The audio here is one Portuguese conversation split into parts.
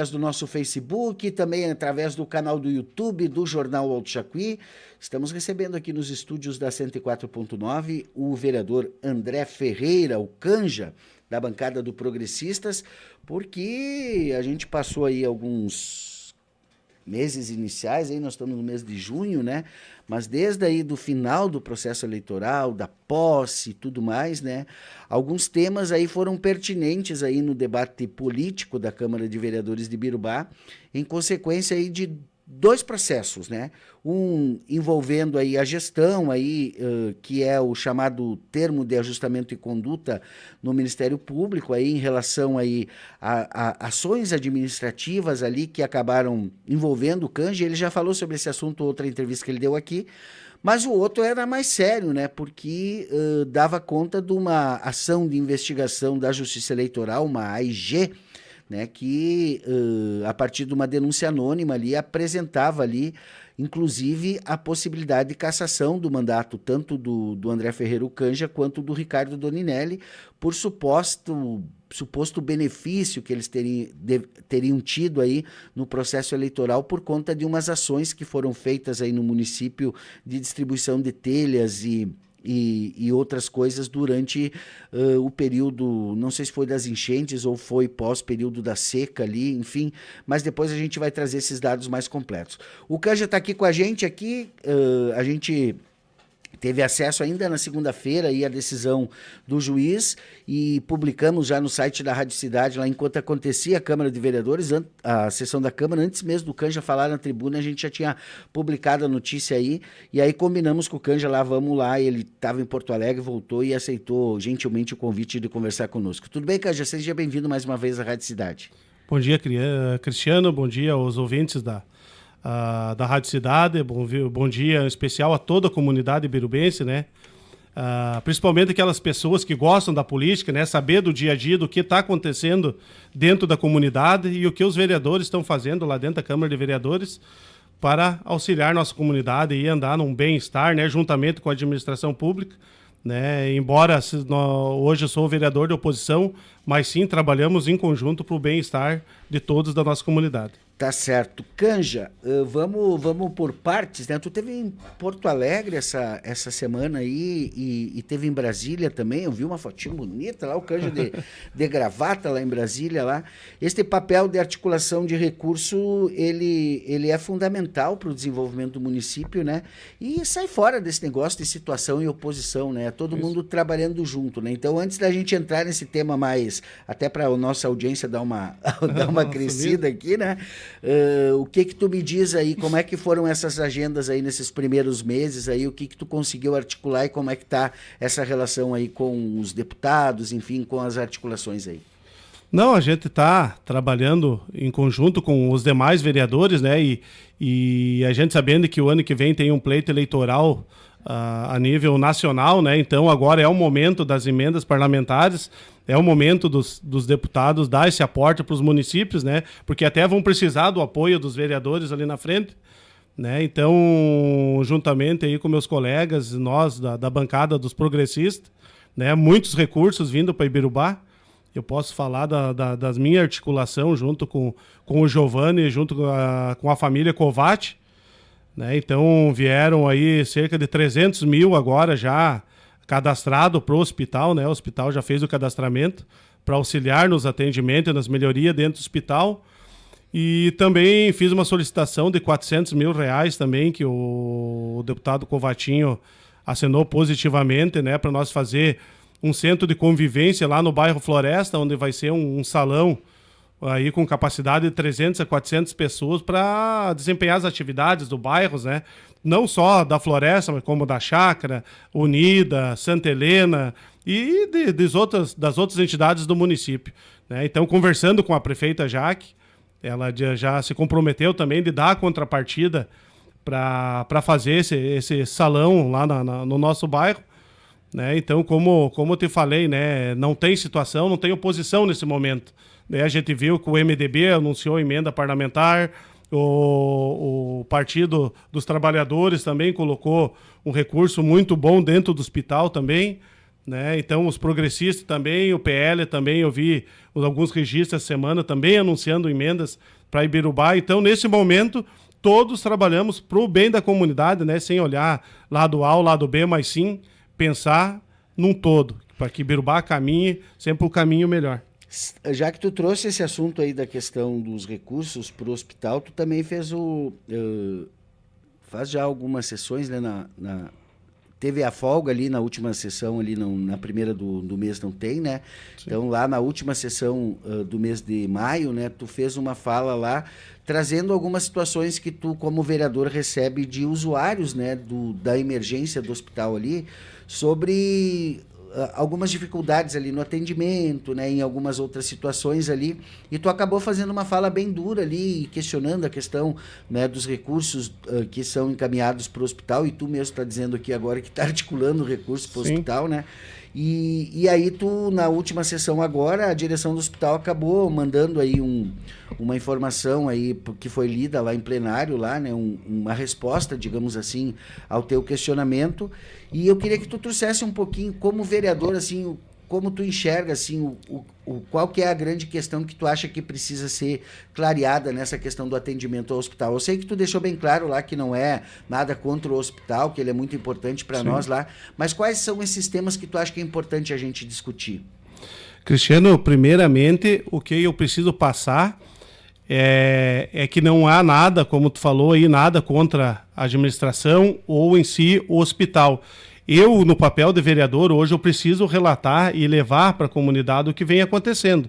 do nosso Facebook, também através do canal do YouTube do Jornal Alto Jacuí. Estamos recebendo aqui nos estúdios da 104.9 o vereador André Ferreira, o Canja, da bancada do Progressistas, porque a gente passou aí alguns meses iniciais, aí nós estamos no mês de junho, né? Mas desde aí do final do processo eleitoral, da posse e tudo mais, né? Alguns temas aí foram pertinentes aí no debate político da Câmara de Vereadores de Birubá, em consequência aí de dois processos, né? Um envolvendo aí a gestão aí, que é o chamado termo de ajustamento e conduta no Ministério Público aí em relação aí a ações administrativas ali que acabaram envolvendo o Canja. Ele já falou sobre esse assunto em outra entrevista que ele deu aqui. Mas o outro era mais sério, né? Porque dava conta de uma ação de investigação da Justiça Eleitoral, uma AIG, né, que a partir de uma denúncia anônima ali apresentava ali, inclusive, a possibilidade de cassação do mandato tanto do André Ferreira Canja quanto do Ricardo Doninelli por suposto benefício que eles teriam tido aí no processo eleitoral por conta de umas ações que foram feitas aí no município de distribuição de telhas e outras coisas durante o período, não sei se foi das enchentes ou foi pós-período da seca ali, enfim, mas depois a gente vai trazer esses dados mais completos. O Canja está aqui com a gente aqui, a gente teve acesso ainda na segunda-feira aí a decisão do juiz e publicamos já no site da Rádio Cidade, lá enquanto acontecia a Câmara de Vereadores, a sessão da Câmara, antes mesmo do Canja falar na tribuna, a gente já tinha publicado a notícia aí, e aí combinamos com o Canja lá, vamos lá, ele estava em Porto Alegre, voltou e aceitou gentilmente o convite de conversar conosco. Tudo bem, Canja? Seja bem-vindo mais uma vez à Rádio Cidade. Bom dia, Cristiano, bom dia aos ouvintes da Rádio Cidade, bom dia em especial a toda a comunidade birubense, né? Principalmente aquelas pessoas que gostam da política, né? Saber do dia a dia, do que está acontecendo dentro da comunidade e o que os vereadores estão fazendo lá dentro da Câmara de Vereadores para auxiliar nossa comunidade e andar num bem-estar, né? Juntamente com a administração pública, né? Embora hoje eu sou vereador de oposição, mas sim trabalhamos em conjunto para o bem-estar de todos da nossa comunidade. Tá certo. Canja, vamos por partes, né? Tu teve em Porto Alegre essa semana aí e teve em Brasília também. Eu vi uma fotinha bonita lá, o Canja de gravata lá em Brasília. Lá. Este papel de articulação de recurso, ele é fundamental para o desenvolvimento do município, né? E sai fora desse negócio de situação e oposição, né? Todo mundo trabalhando junto, né? Então, antes da gente entrar nesse tema mais, até para a nossa audiência dar uma crescida aqui, né? O que tu me diz aí, como é que foram essas agendas aí nesses primeiros meses aí, o que tu conseguiu articular e como é que tá essa relação aí com os deputados, enfim, com as articulações aí? Não, a gente está trabalhando em conjunto com os demais vereadores, né, e a gente sabendo que o ano que vem tem um pleito eleitoral a nível nacional, né, então agora é o momento das emendas parlamentares, é o momento dos deputados dar esse aporte para os municípios, né? Porque até vão precisar do apoio dos vereadores ali na frente, né? Então, juntamente aí com meus colegas, nós da bancada dos progressistas, né? Muitos recursos vindo para Ibirubá. Eu posso falar da minha articulação junto com o Giovanni, junto com a família Covatti, né? Então, vieram aí cerca de 300 mil agora já cadastrado para o hospital, né? O hospital já fez o cadastramento para auxiliar nos atendimentos e nas melhorias dentro do hospital. E também fiz uma solicitação de 400 mil reais também, que o deputado Covatinho assinou positivamente, né? Para nós fazer um centro de convivência lá no bairro Floresta, onde vai ser um salão aí com capacidade de 300 a 400 pessoas para desempenhar as atividades do bairro, né? Não só da Floresta, mas como da Chácara, Unida, Santa Helena e das outras entidades do município, né? Então, conversando com a prefeita Jaque, ela já se comprometeu também de dar a contrapartida para fazer esse salão lá no nosso bairro, né? Então, como eu te falei, né? Não tem situação, não tem oposição nesse momento, né? A gente viu que o MDB anunciou emenda parlamentar, o Partido dos Trabalhadores também colocou um recurso muito bom dentro do hospital também, né? Então, os progressistas também, o PL também, eu vi alguns registros essa semana também anunciando emendas para Ibirubá. Então, nesse momento, todos trabalhamos para o bem da comunidade, né? Sem olhar lado A ou lado B, mas sim pensar num todo, para que Ibirubá caminhe sempre o caminho melhor. Já que tu trouxe esse assunto aí da questão dos recursos para o hospital, tu também fez faz já algumas sessões, né, teve a folga ali na última sessão, ali na primeira do mês não tem, né? Sim. Então, lá na última sessão do mês de maio, né, tu fez uma fala lá, trazendo algumas situações que tu, como vereador, recebe de usuários, né, da emergência do hospital ali, sobre algumas dificuldades ali no atendimento, né, em algumas outras situações ali, e tu acabou fazendo uma fala bem dura ali, questionando a questão, né, dos recursos que são encaminhados para o hospital, e tu mesmo está dizendo aqui agora que está articulando recursos para o hospital, né? E aí tu, na última sessão agora, a direção do hospital acabou mandando aí uma informação aí que foi lida lá em plenário, lá, né, uma resposta, digamos assim, ao teu questionamento. E eu queria que tu trouxesse um pouquinho, como vereador, assim, como tu enxerga, assim, qual que é a grande questão que tu acha que precisa ser clareada nessa questão do atendimento ao hospital. Eu sei que tu deixou bem claro lá que não é nada contra o hospital, que ele é muito importante para nós lá, mas quais são esses temas que tu acha que é importante a gente discutir? Cristiano, primeiramente, o que eu preciso passar é que não há nada, como tu falou aí, nada contra a administração ou em si o hospital. Eu, no papel de vereador, hoje eu preciso relatar e levar para a comunidade o que vem acontecendo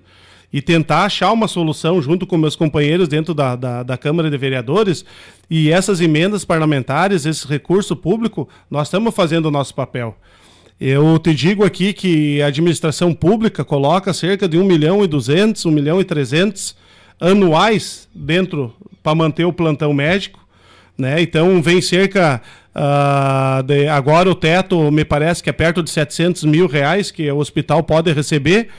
e tentar achar uma solução junto com meus companheiros dentro da Câmara de Vereadores, e essas emendas parlamentares, esse recurso público, nós estamos fazendo o nosso papel. Eu te digo aqui que a administração pública coloca cerca de 1.200.000, 1.300.000 anuais dentro para manter o plantão médico, né? Então vem cerca agora o teto me parece que é perto de R$700.000 que o hospital pode receber,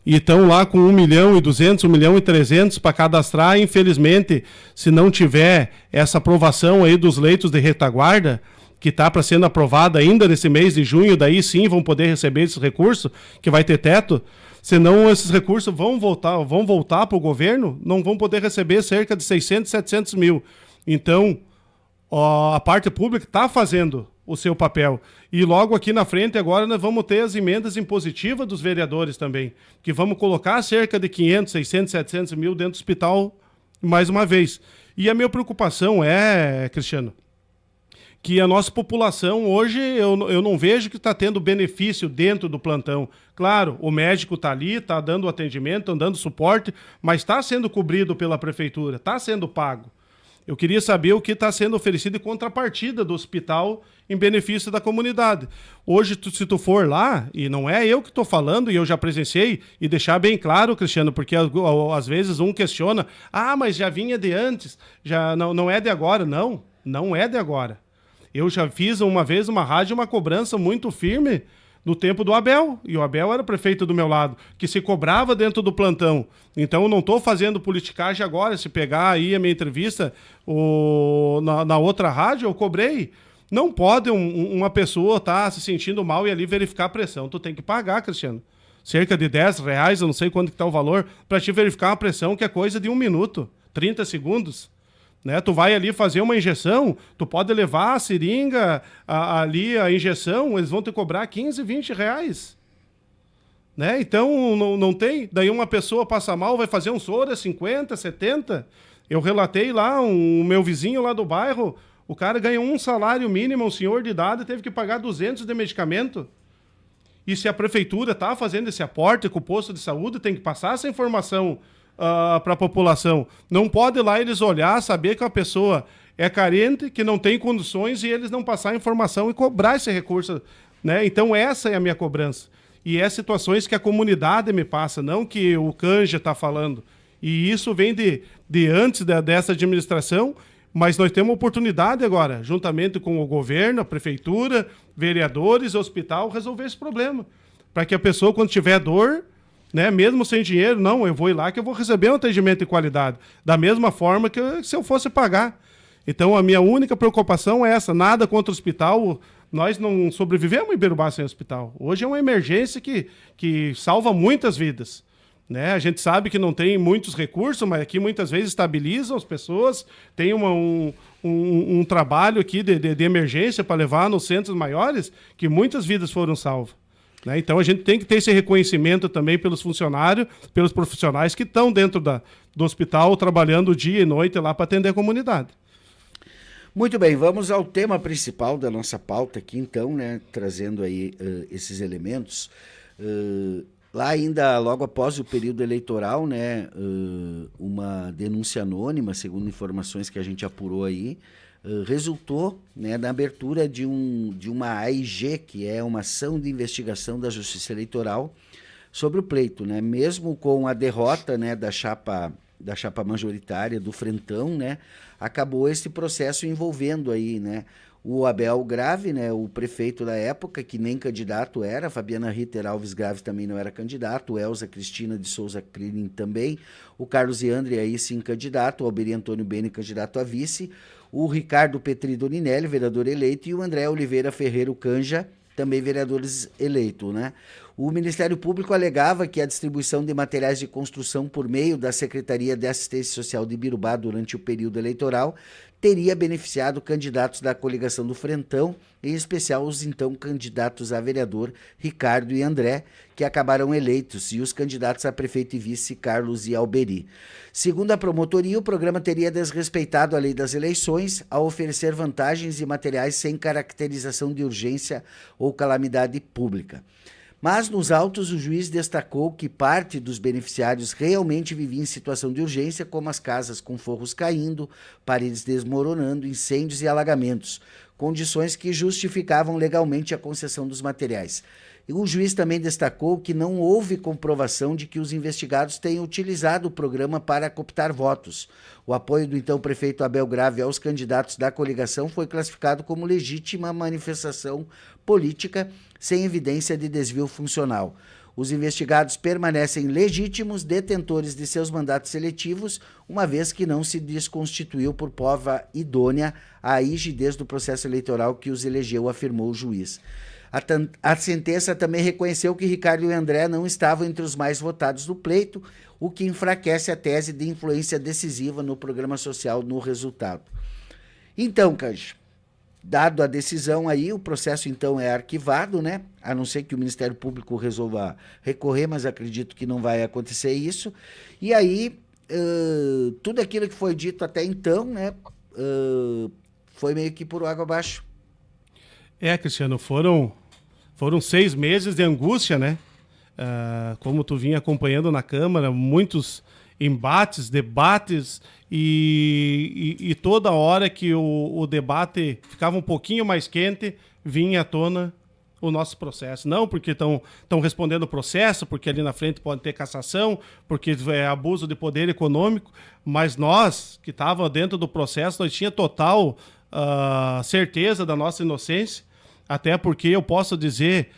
e estão lá com 1.200.000, 1.300.000 para cadastrar. Infelizmente, se não tiver essa aprovação aí dos leitos de retaguarda, que está para sendo aprovada ainda nesse mês de junho, daí sim vão poder receber esse recurso, que vai ter teto. Senão esses recursos vão voltar para o governo, não vão poder receber cerca de 600, 700 mil. Então, a parte pública está fazendo o seu papel. E logo aqui na frente agora nós vamos ter as emendas impositivas dos vereadores também, que vamos colocar cerca de 500, 600, 700 mil dentro do hospital mais uma vez. E a minha preocupação é, Cristiano, que a nossa população hoje, eu não vejo que está tendo benefício dentro do plantão. Claro, o médico está ali, está dando atendimento, está dando suporte, mas está sendo cobrido pela prefeitura, está sendo pago. Eu queria saber o que está sendo oferecido em contrapartida do hospital em benefício da comunidade. Hoje, se tu for lá, e não é eu que estou falando, e eu já presenciei, e deixar bem claro, Cristiano, porque às vezes um questiona, mas já vinha de antes, já não é de agora. Não, não é de agora. Eu já fiz uma vez uma rádio, uma cobrança muito firme no tempo do Abel, e o Abel era prefeito do meu lado, que se cobrava dentro do plantão. Então eu não estou fazendo politicagem agora. Se pegar aí a minha entrevista na outra rádio, eu cobrei. Não pode uma pessoa estar se sentindo mal e ali verificar a pressão. Tu tem que pagar, Cristiano. Cerca de R$10, eu não sei quanto que está o valor, para te verificar uma pressão que é coisa de 1 minuto, 30 segundos. Né? Tu vai ali fazer uma injeção, tu pode levar a seringa, ali a injeção, eles vão te cobrar R$15, R$20. Né? Então não tem. Daí uma pessoa passa mal, vai fazer um soro, é 50, 70. Eu relatei lá, o meu vizinho lá do bairro, o cara ganhou um salário mínimo, um senhor de idade, teve que pagar 200 de medicamento. E se a prefeitura está fazendo esse aporte com o posto de saúde, tem que passar essa informação para a população. Não pode lá eles olhar, saber que a pessoa é carente, que não tem condições, e eles não passar a informação e cobrar esse recurso. Né? Então essa é a minha cobrança. E é situações que a comunidade me passa, não que o Canja está falando. E isso vem de antes dessa administração, mas nós temos uma oportunidade agora, juntamente com o governo, a prefeitura, vereadores, hospital, resolver esse problema. Para que a pessoa, quando tiver dor, né, mesmo sem dinheiro, não, eu vou ir lá que eu vou receber um atendimento de qualidade. Da mesma forma que se eu fosse pagar. Então, a minha única preocupação é essa, nada contra o hospital. nós não sobrevivemos em Birubá sem hospital. Hoje é uma emergência que salva muitas vidas. Né? A gente sabe que não tem muitos recursos, mas aqui muitas vezes estabilizam as pessoas, tem um trabalho aqui de emergência para levar nos centros maiores, que muitas vidas foram salvas. Né? Então a gente tem que ter esse reconhecimento também pelos funcionários, pelos profissionais que estão dentro do hospital, trabalhando dia e noite lá para atender a comunidade. Muito bem, vamos ao tema principal da nossa pauta aqui então, né? Trazendo aí esses elementos. Lá ainda, logo após o período eleitoral, né, uma denúncia anônima, segundo informações que a gente apurou aí, resultou, né, na abertura de uma AIG, que é uma ação de investigação da Justiça Eleitoral, sobre o pleito, né? Mesmo com a derrota, né, da chapa majoritária do Frentão, né, acabou esse processo envolvendo aí, né, o Abel Grave, né, o prefeito da época, que nem candidato era, Fabiana Ritter Alves Grave também não era candidato, Elza Cristina de Souza Krillin também, o Carlos Iandre aí sim candidato, o Alberi Antônio Beni candidato a vice, o Ricardo Petri Doninelli, vereador eleito, e o André Oliveira Ferreira Canja, também vereadores eleitos, né? O Ministério Público alegava que a distribuição de materiais de construção por meio da Secretaria de Assistência Social de Birubá durante o período eleitoral teria beneficiado candidatos da coligação do Frentão, em especial os então candidatos a vereador Ricardo e André, que acabaram eleitos, e os candidatos a prefeito e vice Carlos e Alberi. Segundo a promotoria, o programa teria desrespeitado a lei das eleições ao oferecer vantagens e materiais sem caracterização de urgência ou calamidade pública. Mas nos autos o juiz destacou que parte dos beneficiários realmente vivia em situação de urgência, como as casas com forros caindo, paredes desmoronando, incêndios e alagamentos, condições que justificavam legalmente a concessão dos materiais. E o juiz também destacou que não houve comprovação de que os investigados tenham utilizado o programa para cooptar votos. O apoio do então prefeito Abel Grave aos candidatos da coligação foi classificado como legítima manifestação política sem evidência de desvio funcional. Os investigados permanecem legítimos detentores de seus mandatos seletivos, uma vez que não se desconstituiu por prova idônea a rigidez do processo eleitoral que os elegeu, afirmou o juiz. A sentença também reconheceu que Ricardo e André não estavam entre os mais votados do pleito, o que enfraquece a tese de influência decisiva no programa social no resultado. Então, Canja, dado a decisão aí, o processo então é arquivado, né? A não ser que o Ministério Público resolva recorrer, mas acredito que não vai acontecer isso. E aí, tudo aquilo que foi dito até então, né, foi meio que por água abaixo. Cristiano, foram 6 meses de angústia, né? Como tu vinha acompanhando na Câmara, muitos embates, debates, e toda hora que o debate ficava um pouquinho mais quente, vinha à tona o nosso processo. Não porque estão respondendo o processo, porque ali na frente pode ter cassação, porque é abuso de poder econômico, mas nós, que estávamos dentro do processo, nós tínhamos total certeza da nossa inocência, até porque eu posso dizer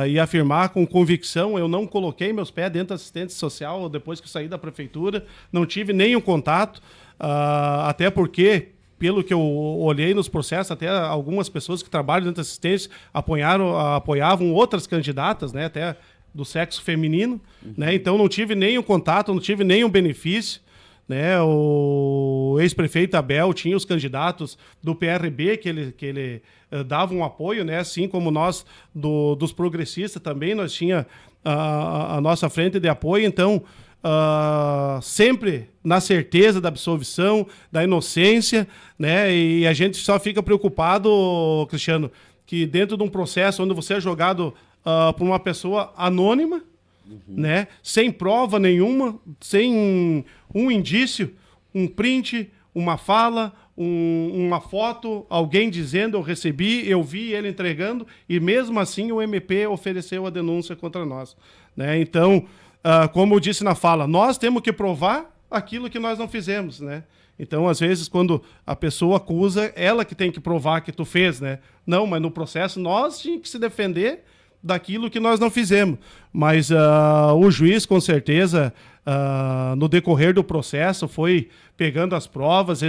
e afirmar com convicção, eu não coloquei meus pés dentro da assistência social depois que eu saí da prefeitura, não tive nenhum contato, até porque, pelo que eu olhei nos processos, até algumas pessoas que trabalham dentro da assistência apoiavam outras candidatas, né, até do sexo feminino, né, então não tive nenhum contato, não tive nenhum benefício. Né, o ex-prefeito Abel tinha os candidatos do PRB que ele dava um apoio, né, assim como nós dos progressistas também, nós tinha a nossa frente de apoio, então sempre na certeza da absolvição, da inocência, né, e a gente só fica preocupado, Cristiano, que dentro de um processo onde você é jogado por uma pessoa anônima, né? Sem prova nenhuma, sem um indício, um print, uma fala, uma foto, alguém dizendo eu recebi, eu vi ele entregando, e mesmo assim o MP ofereceu a denúncia contra nós, né? Então, como eu disse na fala, nós temos que provar aquilo que nós não fizemos, né? Então, às vezes, quando a pessoa acusa, ela que tem que provar que tu fez, né? Não, mas no processo nós tínhamos que se defender daquilo que nós não fizemos. Mas o juiz, com certeza, no decorrer do processo, foi pegando as provas.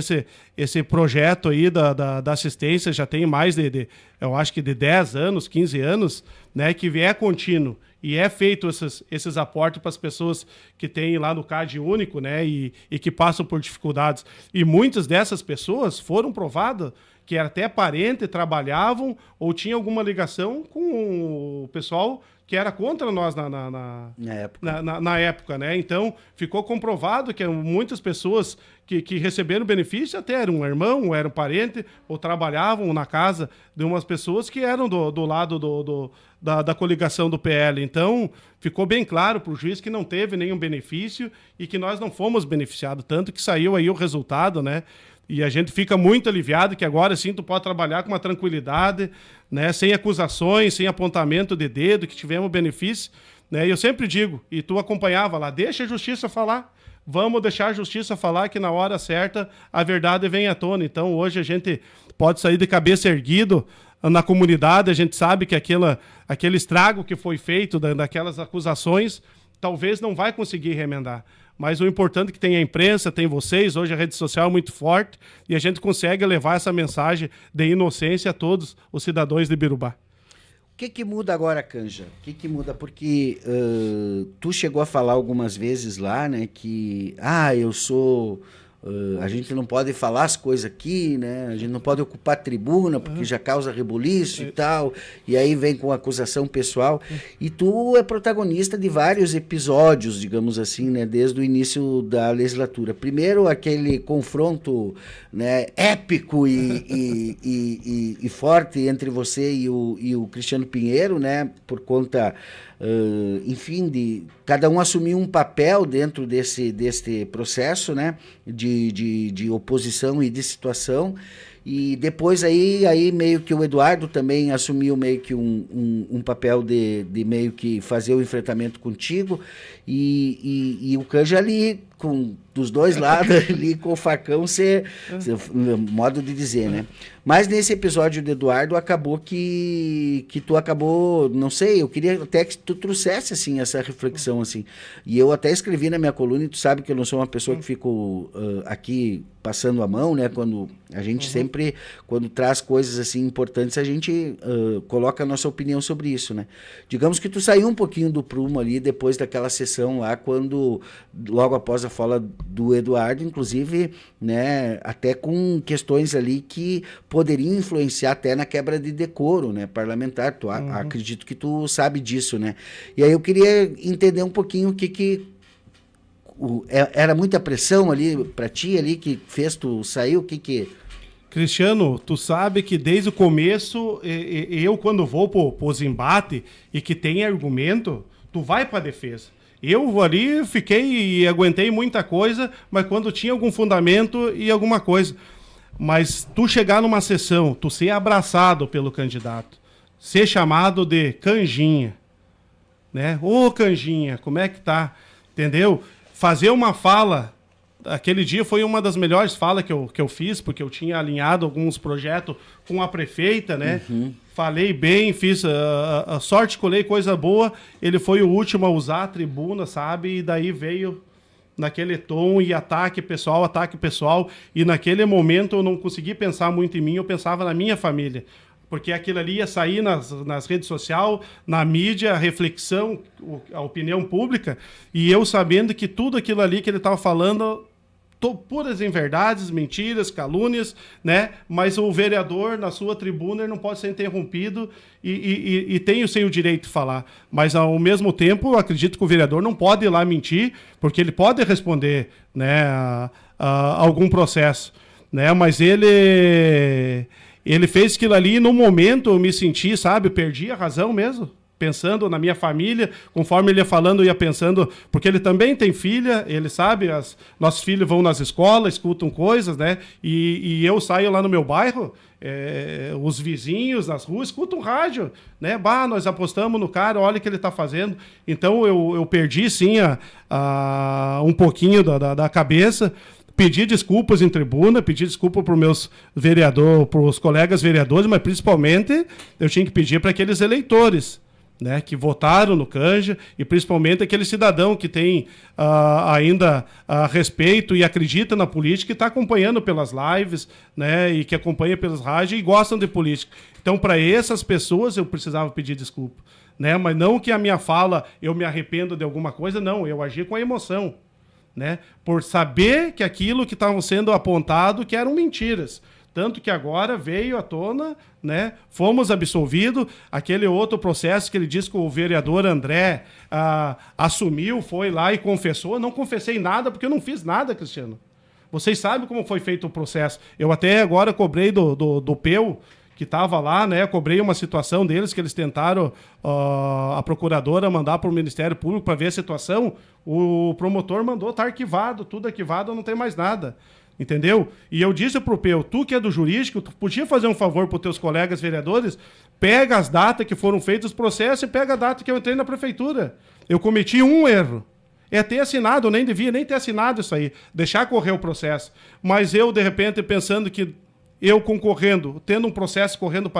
Esse projeto aí da assistência já tem mais eu acho que de 10 anos, 15 anos, né, que é contínuo. E é feito esses aportes para as pessoas que têm lá no CAD único, né, e que passam por dificuldades. E muitas dessas pessoas foram provadas que era até parente, trabalhavam ou tinham alguma ligação com o pessoal que era contra nós na época, né? Então, ficou comprovado que muitas pessoas que receberam benefício até eram um irmão, ou eram parente, ou trabalhavam na casa de umas pessoas que eram do lado da coligação do PL. Então, ficou bem claro para o juiz que não teve nenhum benefício e que nós não fomos beneficiados, tanto que saiu aí o resultado, né? E a gente fica muito aliviado que agora sim tu pode trabalhar com uma tranquilidade, né, sem acusações, sem apontamento de dedo, que tivemos benefício, né? E eu sempre digo, e tu acompanhava lá, deixa a justiça falar, vamos deixar a justiça falar que na hora certa a verdade vem à tona. Então hoje a gente pode sair de cabeça erguido na comunidade, a gente sabe que aquele estrago que foi feito daquelas acusações, talvez não vai conseguir remendar. Mas o importante é que tem a imprensa, tem vocês, hoje a rede social é muito forte e a gente consegue levar essa mensagem de inocência a todos os cidadãos de Birubá. O que muda agora, Canja? O que muda? Porque tu chegou a falar algumas vezes lá, né, que eu sou... a gente não pode falar as coisas aqui, né? A gente não pode ocupar tribuna porque já causa rebuliço e tal. E aí vem com acusação pessoal. E tu é protagonista de vários episódios, digamos assim, né? Desde o início da legislatura. Primeiro, aquele confronto, né, épico e forte entre você e o Cristiano Pinheiro, né? Por conta... enfim, de cada um assumir um papel dentro deste processo, né, de oposição e de situação. E depois aí meio que o Eduardo também assumiu meio que um papel de meio que fazer o enfrentamento contigo, e o Canja ali dos dois lados ali com o facão, modo de dizer, né? Mas nesse episódio do Eduardo acabou que tu acabou, não sei, eu queria até que tu trouxesse assim essa reflexão assim. E eu até escrevi na minha coluna, e tu sabe que eu não sou uma pessoa que fico aqui passando a mão, né? Quando a gente sempre, quando traz coisas assim importantes, a gente coloca a nossa opinião sobre isso, né? Digamos que tu saiu um pouquinho do prumo ali depois daquela sessão lá, quando logo após a fala do Eduardo, inclusive, né, até com questões ali que poderiam influenciar até na quebra de decoro, né, parlamentar. Acredito que tu sabe disso, né? E aí eu queria entender um pouquinho o que era muita pressão ali para ti ali que fez tu sair, o que... Cristiano, tu sabe que desde o começo, eu quando vou pros embates e que tem argumento, tu vai para defesa. Eu ali fiquei e aguentei muita coisa, mas quando tinha algum fundamento e alguma coisa. Mas tu chegar numa sessão, tu ser abraçado pelo candidato, ser chamado de Canjinha, né? Ô Canjinha, como é que tá? Entendeu? Fazer uma fala, aquele dia foi uma das melhores falas que eu fiz, porque eu tinha alinhado alguns projetos com a prefeita, né? Falei bem, fiz a sorte, colei coisa boa. Ele foi o último a usar a tribuna, sabe? E daí veio naquele tom e ataque pessoal. E naquele momento eu não consegui pensar muito em mim, eu pensava na minha família. Porque aquilo ali ia sair nas redes sociais, na mídia, a reflexão, a opinião pública. E eu sabendo que tudo aquilo ali que ele estava falando... puras inverdades, mentiras, calúnias, né? Mas o vereador, na sua tribuna, ele não pode ser interrompido e tem o seu direito de falar. Mas, ao mesmo tempo, eu acredito que o vereador não pode ir lá mentir, porque ele pode responder, né, a algum processo, né? Mas ele fez aquilo ali, e no momento eu me senti, sabe, eu perdi a razão mesmo. Pensando na minha família, conforme ele ia falando, eu ia pensando, porque ele também tem filha, ele sabe, nossos filhos vão nas escolas, escutam coisas, né? E eu saio lá no meu bairro, os vizinhos nas ruas escutam rádio, né? Nós apostamos no cara, olha o que ele está fazendo. Então eu perdi sim um pouquinho da cabeça. Pedi desculpas em tribuna, pedi desculpa para os meus vereadores, para os colegas vereadores, mas principalmente eu tinha que pedir para aqueles eleitores, né, que votaram no Canja, e principalmente aquele cidadão que tem ainda respeito e acredita na política e está acompanhando pelas lives, né, e que acompanha pelas rádios e gostam de política. Então, para essas pessoas, eu precisava pedir desculpa. Né? Mas não que a minha fala, eu me arrependo de alguma coisa, não. Eu agi com a emoção. Né? Por saber que aquilo que estava sendo apontado que eram mentiras. Tanto que agora veio à tona, né? Fomos absolvidos. Aquele outro processo que ele disse que o vereador André assumiu, foi lá e confessou. Eu não confessei nada porque eu não fiz nada, Cristiano. Vocês sabem como foi feito o processo. Eu até agora cobrei do Peu, que estava lá, né? Cobrei uma situação deles que eles tentaram, a procuradora mandar para o Ministério Público para ver a situação. O promotor mandou, tá arquivado, tudo arquivado, não tem mais nada. Entendeu? E eu disse pro Peu, tu que é do jurídico, tu podia fazer um favor pros teus colegas vereadores, pega as datas que foram feitos os processos e pega a data que eu entrei na prefeitura. Eu cometi um erro. É ter assinado, eu nem devia nem ter assinado isso aí, deixar correr o processo. Mas eu, de repente, pensando que eu concorrendo, tendo um processo correndo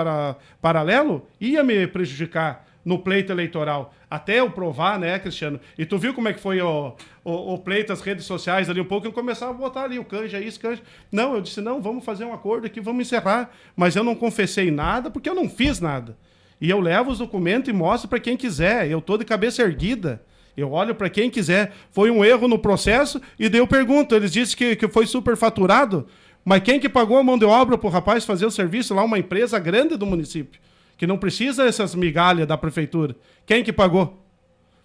paralelo, ia me prejudicar no pleito eleitoral. Até eu provar, né, Cristiano? E tu viu como é que foi o pleito, as redes sociais ali um pouco, eu começava a botar ali o Canja, isso, Canja. Não, eu disse, não, vamos fazer um acordo aqui, vamos encerrar. Mas eu não confessei nada porque eu não fiz nada. E eu levo os documentos e mostro para quem quiser. Eu tô de cabeça erguida. Eu olho para quem quiser. Foi um erro no processo e daí eu pergunto. Eles disseram que foi superfaturado. Mas quem que pagou a mão de obra para o rapaz fazer o serviço lá? Uma empresa grande do município, que não precisa dessas migalhas da prefeitura. Quem que pagou?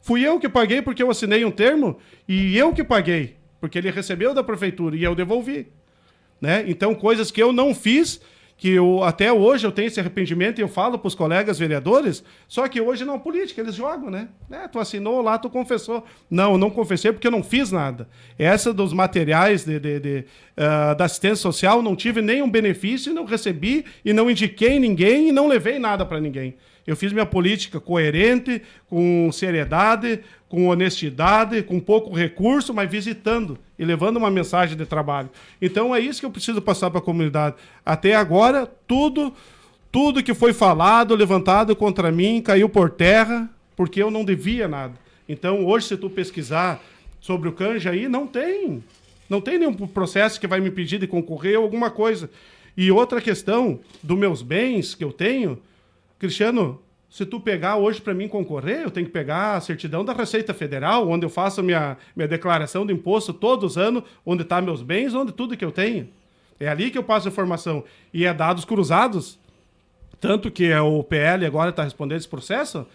Fui eu que paguei porque eu assinei um termo e eu que paguei, porque ele recebeu da prefeitura e eu devolvi. Né? Então, coisas que eu não fiz, que até hoje eu tenho esse arrependimento e eu falo para os colegas vereadores, só que hoje não é política, eles jogam, né? Tu assinou lá, tu confessou. Não, eu não confessei porque eu não fiz nada. Essa dos materiais da assistência social, não tive nenhum benefício, não recebi e não indiquei ninguém e não levei nada para ninguém. Eu fiz minha política coerente, com seriedade, com honestidade, com pouco recurso, mas visitando e levando uma mensagem de trabalho. Então é isso que eu preciso passar para a comunidade. Até agora, tudo que foi falado, levantado contra mim, caiu por terra, porque eu não devia nada. Então hoje, se tu pesquisar sobre o Canja aí, não tem nenhum processo que vai me impedir de concorrer ou alguma coisa. E outra questão dos meus bens que eu tenho, Cristiano, se tu pegar hoje para mim concorrer, eu tenho que pegar a certidão da Receita Federal, onde eu faço minha declaração de imposto todos os anos, onde estão meus bens, onde tudo que eu tenho. É ali que eu passo a informação. E é dados cruzados. Tanto que o PL agora está respondendo esse processo,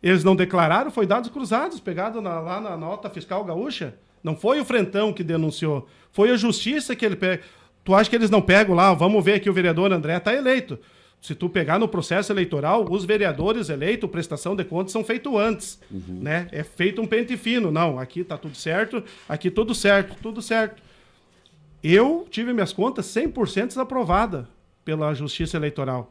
eles não declararam, foi dados cruzados, pegado lá na nota fiscal gaúcha. Não foi o Frentão que denunciou, foi a Justiça que ele pega. Tu acha que eles não pegam lá? Vamos ver que o vereador André está eleito. Se tu pegar no processo eleitoral, os vereadores eleitos, prestação de contas, são feitos antes. Né? É feito um pente fino. Não, aqui está tudo certo, aqui tudo certo, tudo certo. Eu tive minhas contas 100% desaprovadas pela Justiça Eleitoral.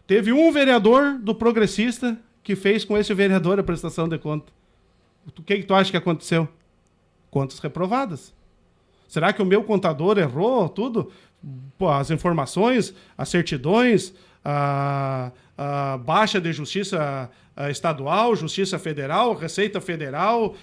Teve um vereador do Progressista que fez com esse vereador a prestação de contas. O que tu acha que aconteceu? Contas reprovadas. Será que o meu contador errou tudo? Pô, as informações, as certidões, a baixa de justiça estadual, justiça federal, Receita Federal,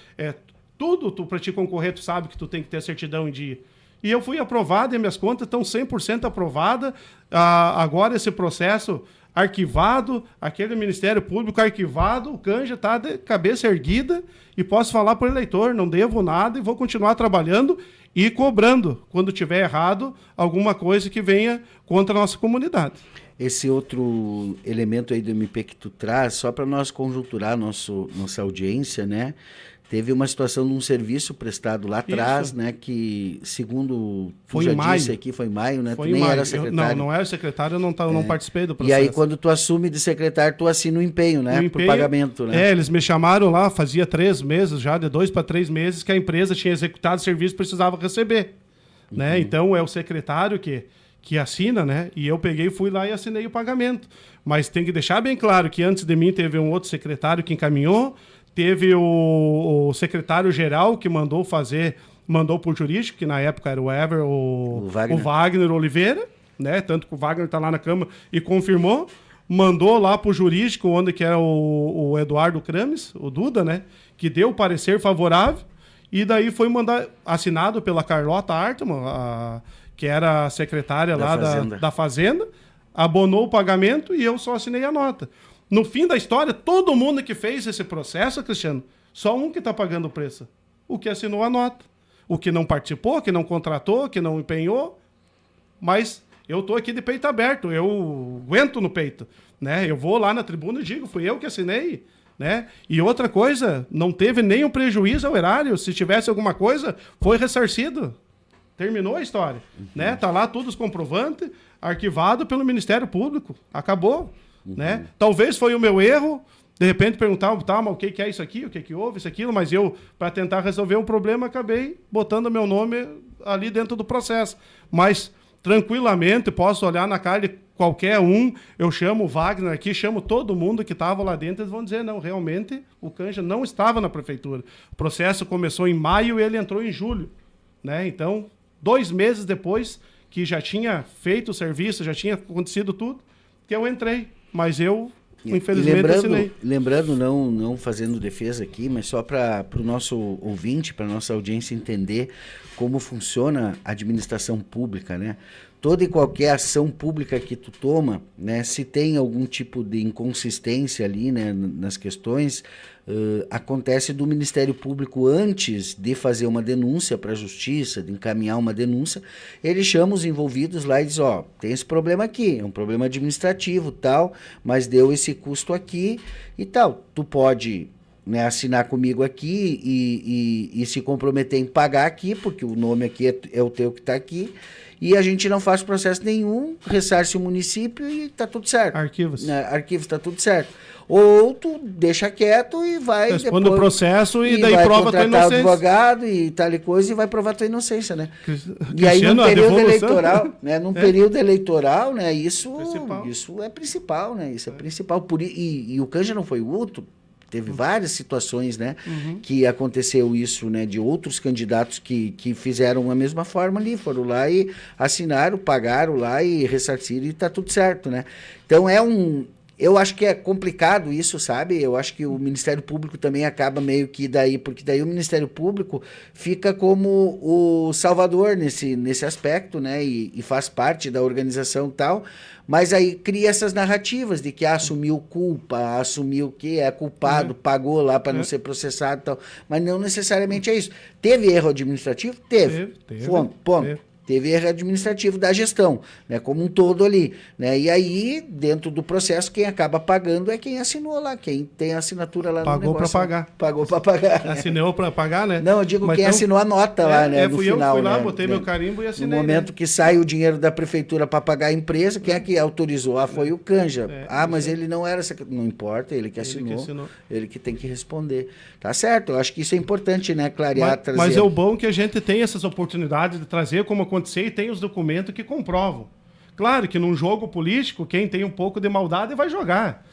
tudo para te concorrer, tu sabe que tu tem que ter certidão em dia. E eu fui aprovado e minhas contas estão 100% aprovadas. Agora esse processo arquivado, aquele Ministério Público arquivado, o Canja está de cabeça erguida e posso falar para o eleitor, não devo nada e vou continuar trabalhando e cobrando, quando tiver errado, alguma coisa que venha contra a nossa comunidade. Esse outro elemento aí do MP que tu traz, só para nós conjunturar nossa audiência, né? Teve uma situação num serviço prestado lá atrás, né? Que, segundo tu já disse aqui, foi em maio, né? Foi tu nem maio. era secretário. Não era secretário, eu não participei do processo. E aí, quando tu assume de secretário, tu assina o empenho, né? Por pagamento, né? Eles me chamaram lá, fazia 3 meses já, de 2 para 3 meses, que a empresa tinha executado o serviço e precisava receber. Né? Então, é o secretário que assina, né? E eu peguei, fui lá e assinei o pagamento. Mas tem que deixar bem claro que antes de mim teve um outro secretário que encaminhou, teve o secretário-geral que mandou por jurídico, que na época era o Wagner Oliveira, né? Tanto que o Wagner está lá na Câmara e confirmou. mandou lá para o jurídico, onde que era o Eduardo Krames, o Duda, né? Que deu o parecer favorável, e daí foi assinado pela Carlota Artman, que era a secretária lá da Fazenda, abonou o pagamento e eu só assinei a nota. No fim da história, todo mundo que fez esse processo, Cristiano, só um que está pagando o preço. O que assinou a nota. O que não participou, que não contratou, que não empenhou. Mas eu estou aqui de peito aberto, eu aguento no peito. Né? Eu vou lá na tribuna e digo, fui eu que assinei. Né? E outra coisa, não teve nenhum prejuízo ao erário. Se tivesse alguma coisa, foi ressarcido. Terminou a história. Né? Tá lá todos os comprovantes, arquivado pelo Ministério Público. Acabou. Né? Talvez foi o meu erro, de repente perguntar, tá, mas o que é isso aqui, o que houve, isso, aquilo, mas eu, para tentar resolver o problema, acabei botando meu nome ali dentro do processo. Mas, tranquilamente, posso olhar na cara de qualquer um, eu chamo o Wagner aqui, chamo todo mundo que estava lá dentro, eles vão dizer, não, realmente o Canja não estava na prefeitura. O processo começou em maio e ele entrou em julho. Né? Então, 2 meses depois que já tinha feito o serviço, já tinha acontecido tudo, que eu entrei. Mas eu, infelizmente, assinei. Lembrando, não fazendo defesa aqui, mas só para o nosso ouvinte, para a nossa audiência entender como funciona a administração pública, né? Toda e qualquer ação pública que tu toma, né, se tem algum tipo de inconsistência ali, né, nas questões, acontece do Ministério Público, antes de fazer uma denúncia para a Justiça, de encaminhar uma denúncia, ele chama os envolvidos lá e diz, tem esse problema aqui, é um problema administrativo, tal, mas deu esse custo aqui e tal. Tu pode, né, assinar comigo aqui e se comprometer em pagar aqui, porque o nome aqui é o teu que está aqui, e a gente não faz processo nenhum, ressarce o município e está tudo certo. Arquivos. Né? Arquivos, está tudo certo. Ou tu deixa quieto e vai... Responde o processo e daí vai prova tua inocência. Contratar o advogado e tal e coisa e vai provar tua inocência, né? E aí, Cristiano, num período eleitoral, né? Período eleitoral, né? Isso é principal, né? Isso é principal. E o Canja não foi o único. Teve várias situações, né, que aconteceu isso, né, de outros candidatos que fizeram a mesma forma ali, foram lá e assinaram, pagaram lá e ressarciram e está tudo certo, né? Então eu acho que é complicado isso, sabe? Eu acho que o Ministério Público também acaba meio que daí, porque daí o Ministério Público fica como o salvador nesse aspecto, né? E faz parte da organização e tal, mas aí cria essas narrativas de que assumiu culpa, assumiu que é culpado, pagou lá para não ser processado e tal, mas não necessariamente é isso. Teve erro administrativo? Teve. Ponto. Teve erro administrativo da gestão, né, como um todo ali, né, e aí, dentro do processo, quem acaba pagando é quem assinou lá, quem tem a assinatura lá no negócio. Pagou para pagar. Pagou para pagar. Assinou para pagar, né? Não, eu digo quem assinou a nota lá, né, no final. Eu fui lá, né, botei meu carimbo e assinei. No momento que sai o dinheiro da prefeitura para pagar a empresa, quem é que autorizou? Foi o Canja. Mas ele não era secretário. Não importa, ele que assinou. Ele que tem que responder. Tá certo, eu acho que isso é importante, né, clarear, trazer. Mas é o bom que a gente tem essas oportunidades de trazer como acontecer e tem os documentos que comprovam. Claro que num jogo político, quem tem um pouco de maldade vai jogar.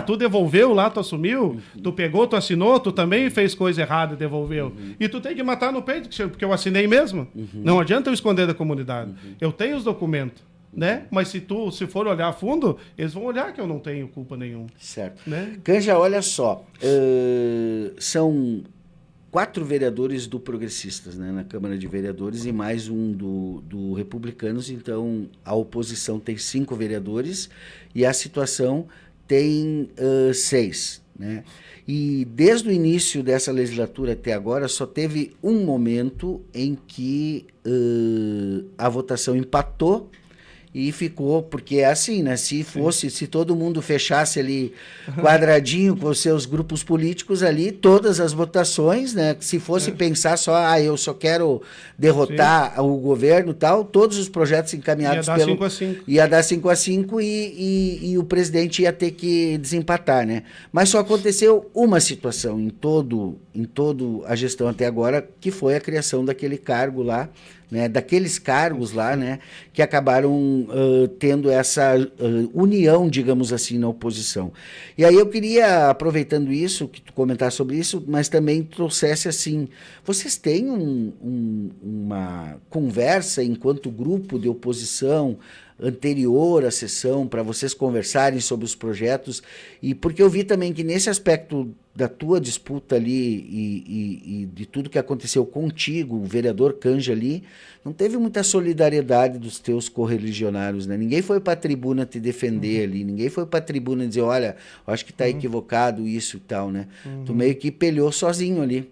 Tu devolveu lá, tu assumiu, tu pegou, tu assinou, tu também fez coisa errada e devolveu. E tu tem que matar no peito, porque eu assinei mesmo. Não adianta eu esconder da comunidade. Eu tenho os documentos. Né? Mas se for olhar a fundo, eles vão olhar que eu não tenho culpa nenhuma. Certo. Né? Canja, olha só, são 4 vereadores do Progressistas, né, na Câmara de Vereadores e mais um do Republicanos, então a oposição tem 5 vereadores e a situação tem 6, né? E desde o início dessa legislatura até agora só teve um momento em que a votação empatou e ficou, porque é assim, né? Se todo mundo fechasse ali quadradinho com os seus grupos políticos ali, todas as votações, né? Se fosse pensar só, eu só quero derrotar o governo e tal, todos os projetos encaminhados ia dar 5-5. Ia dar 5-5 e o presidente ia ter que desempatar, né? Mas só aconteceu uma situação em todo a gestão até agora, que foi a criação daquele cargo lá, né, daqueles cargos lá, né, que acabaram tendo essa união, digamos assim, na oposição. E aí eu queria, aproveitando isso, que tu comentasse sobre isso, mas também trouxesse assim, vocês têm uma conversa enquanto grupo de oposição anterior à sessão para vocês conversarem sobre os projetos, e porque eu vi também que nesse aspecto da tua disputa ali e de tudo que aconteceu contigo, o vereador Canja ali, não teve muita solidariedade dos teus correligionários, né? Ninguém foi para a tribuna te defender ali, ninguém foi para a tribuna dizer, olha, eu acho que está equivocado isso e tal, né? Tu meio que pelhou sozinho ali.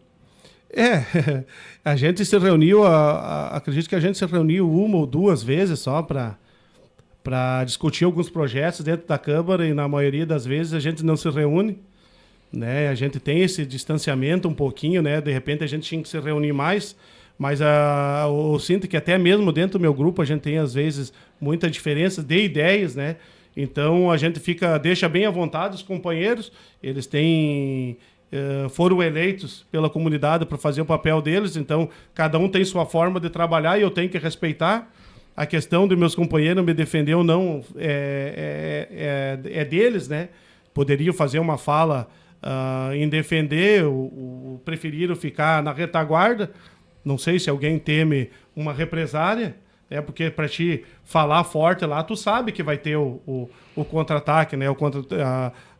A gente se reuniu, acredito que a gente se reuniu uma ou duas vezes só para discutir alguns projetos dentro da Câmara, e na maioria das vezes a gente não se reúne, né? A gente tem esse distanciamento um pouquinho, né? De repente a gente tinha que se reunir mais, mas eu sinto que até mesmo dentro do meu grupo a gente tem às vezes muita diferença de ideias, né? Então a gente deixa bem à vontade os companheiros, eles foram eleitos pela comunidade para fazer o papel deles, então cada um tem sua forma de trabalhar e eu tenho que respeitar. A questão dos meus companheiros me defender ou não é deles, né? Poderiam fazer uma fala em defender, preferiram ficar na retaguarda. Não sei se alguém teme uma represária, porque para ti falar forte lá, tu sabe que vai ter o contra-ataque, né?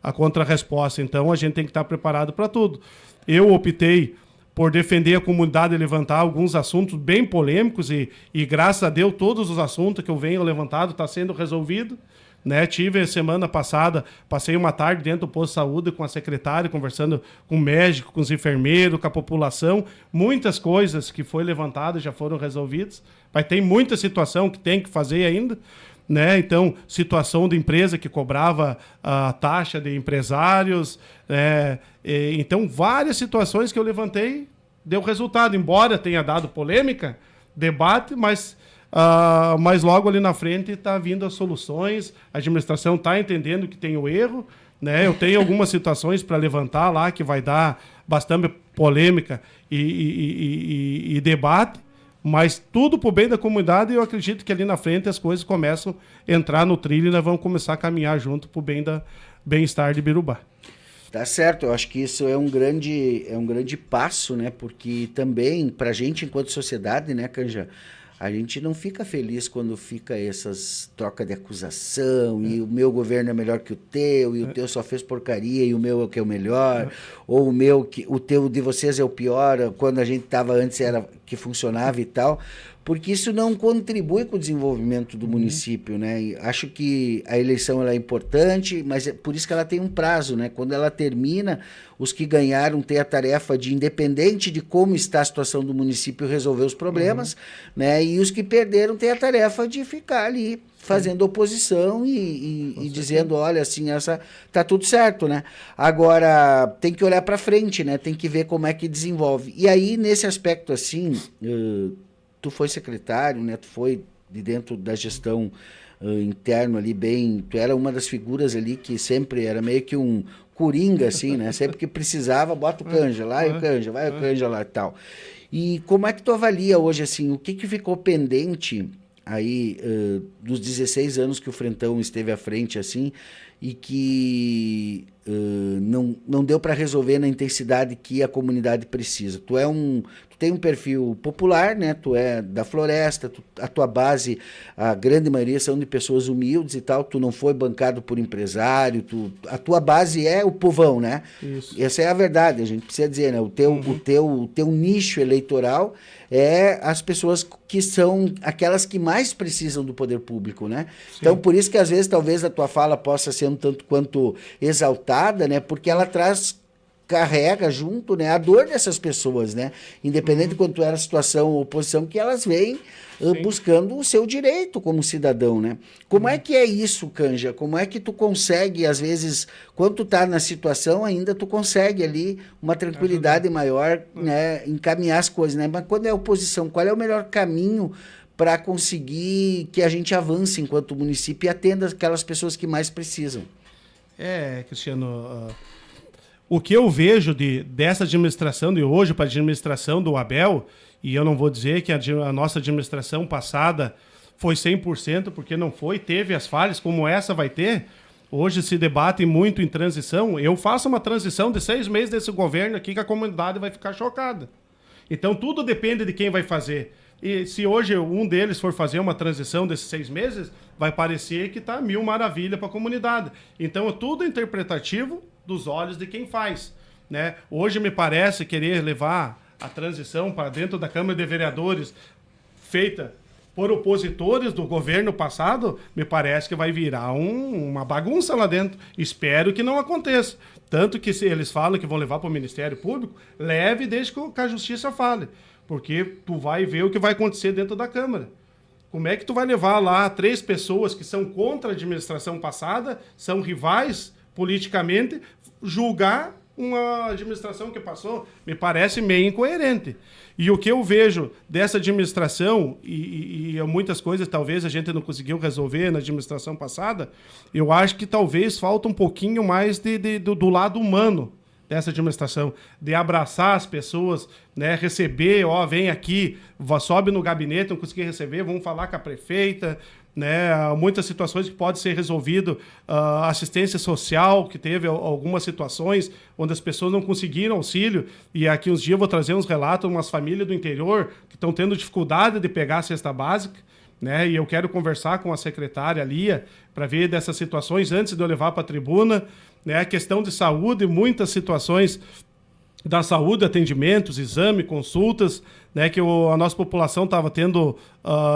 A contra-resposta. Então a gente tem que estar preparado para tudo. Eu optei por defender a comunidade e levantar alguns assuntos bem polêmicos e graças a Deus todos os assuntos que eu venho levantado estão sendo resolvidos, né? Tive semana passada, passei uma tarde dentro do posto de saúde com a secretária, conversando com o médico, com os enfermeiros, com a população. Muitas coisas que foi levantadas já foram resolvidas, mas tem muita situação que tem que fazer ainda, né? Então, situação de empresa que cobrava a taxa de empresários, né? Então, várias situações que eu levantei deu resultado, embora tenha dado polêmica, debate, mas logo ali na frente está vindo as soluções, a administração está entendendo que tem o erro, né? Eu tenho algumas situações para levantar lá que vai dar bastante polêmica e debate, mas tudo para o bem da comunidade, e eu acredito que ali na frente as coisas começam a entrar no trilho e nós vamos começar a caminhar junto para o bem-estar de Birubá. Tá certo, eu acho que isso é um grande passo, né? Porque também, para a gente enquanto sociedade, né, Canja, a gente não fica feliz quando fica essas trocas de acusação, e o meu governo é melhor que o teu, e o teu só fez porcaria, e o meu é o que é o melhor, ou o teu de vocês é o pior, quando a gente estava antes era que funcionava e tal, porque isso não contribui com o desenvolvimento do município, né? E acho que a eleição ela é importante, mas é por isso que ela tem um prazo, né? Quando ela termina, os que ganharam têm a tarefa de, independente de como está a situação do município, resolver os problemas, né? E os que perderam têm a tarefa de ficar ali fazendo oposição e dizendo, olha, assim, tá tudo certo, né? Agora, tem que olhar para frente, né? Tem que ver como é que desenvolve. E aí, nesse aspecto, assim, tu foi secretário, né? Tu foi de dentro da gestão interno ali bem... Tu era uma das figuras ali que sempre era meio que um coringa, assim, né? Sempre que precisava, bota o Canja lá, e o Canja, vai o Canja lá e tal. E como é que tu avalia hoje, assim, o que ficou pendente aí dos 16 anos que o Frentão esteve à frente, assim, e que não deu para resolver na intensidade que a comunidade precisa? Tu tem um perfil popular, né? Tu é da floresta, a tua base, a grande maioria são de pessoas humildes e tal, tu não foi bancado por empresário, a tua base é o povão, né? Isso. Essa é a verdade, a gente precisa dizer, né? O teu nicho eleitoral é as pessoas que são aquelas que mais precisam do poder público, né? Sim. Então, por isso que às vezes, talvez a tua fala possa ser um tanto quanto exaltada, né? Porque ela carrega junto, né, a dor dessas pessoas, né? Independente de quanto era a situação ou oposição, que elas vêm buscando o seu direito como cidadão, né? Como é que é isso, Canja? Como é que tu consegue, às vezes, quando tu tá na situação, ainda tu consegue ali uma tranquilidade maior, né, encaminhar as coisas, né? Mas quando é oposição, qual é o melhor caminho para conseguir que a gente avance enquanto município e atenda aquelas pessoas que mais precisam? Cristiano, o que eu vejo dessa administração de hoje para a administração do Abel, e eu não vou dizer que a nossa administração passada foi 100%, porque não foi, teve as falhas, como essa vai ter. Hoje se debate muito em transição. Eu faço uma transição de 6 meses desse governo aqui que a comunidade vai ficar chocada. Então tudo depende de quem vai fazer. E se hoje um deles for fazer uma transição desses 6 meses, vai parecer que está mil maravilha para a comunidade. Então, é tudo interpretativo dos olhos de quem faz, né? Hoje me parece querer levar a transição para dentro da Câmara de Vereadores feita por opositores do governo passado, me parece que vai virar uma bagunça lá dentro. Espero que não aconteça. Tanto que se eles falam que vão levar para o Ministério Público, leve desde que a Justiça fale. Porque tu vai ver o que vai acontecer dentro da Câmara. Como é que tu vai levar lá 3 pessoas que são contra a administração passada, são rivais politicamente, julgar uma administração que passou? Me parece meio incoerente. E o que eu vejo dessa administração, e muitas coisas talvez a gente não conseguiu resolver na administração passada, eu acho que talvez falta um pouquinho mais do lado humano dessa administração, de abraçar as pessoas, né, receber, vem aqui, sobe no gabinete, não consegui receber, vamos falar com a prefeita, né, muitas situações que pode ser resolvido, assistência social, que teve algumas situações onde as pessoas não conseguiram auxílio, e aqui uns dias eu vou trazer uns relatos de umas famílias do interior que estão tendo dificuldade de pegar a cesta básica, né, e eu quero conversar com a secretária Lia para ver dessas situações antes de eu levar para a tribuna, né, a questão de saúde, muitas situações da saúde, atendimentos, exame, consultas, né, que a nossa população estava tendo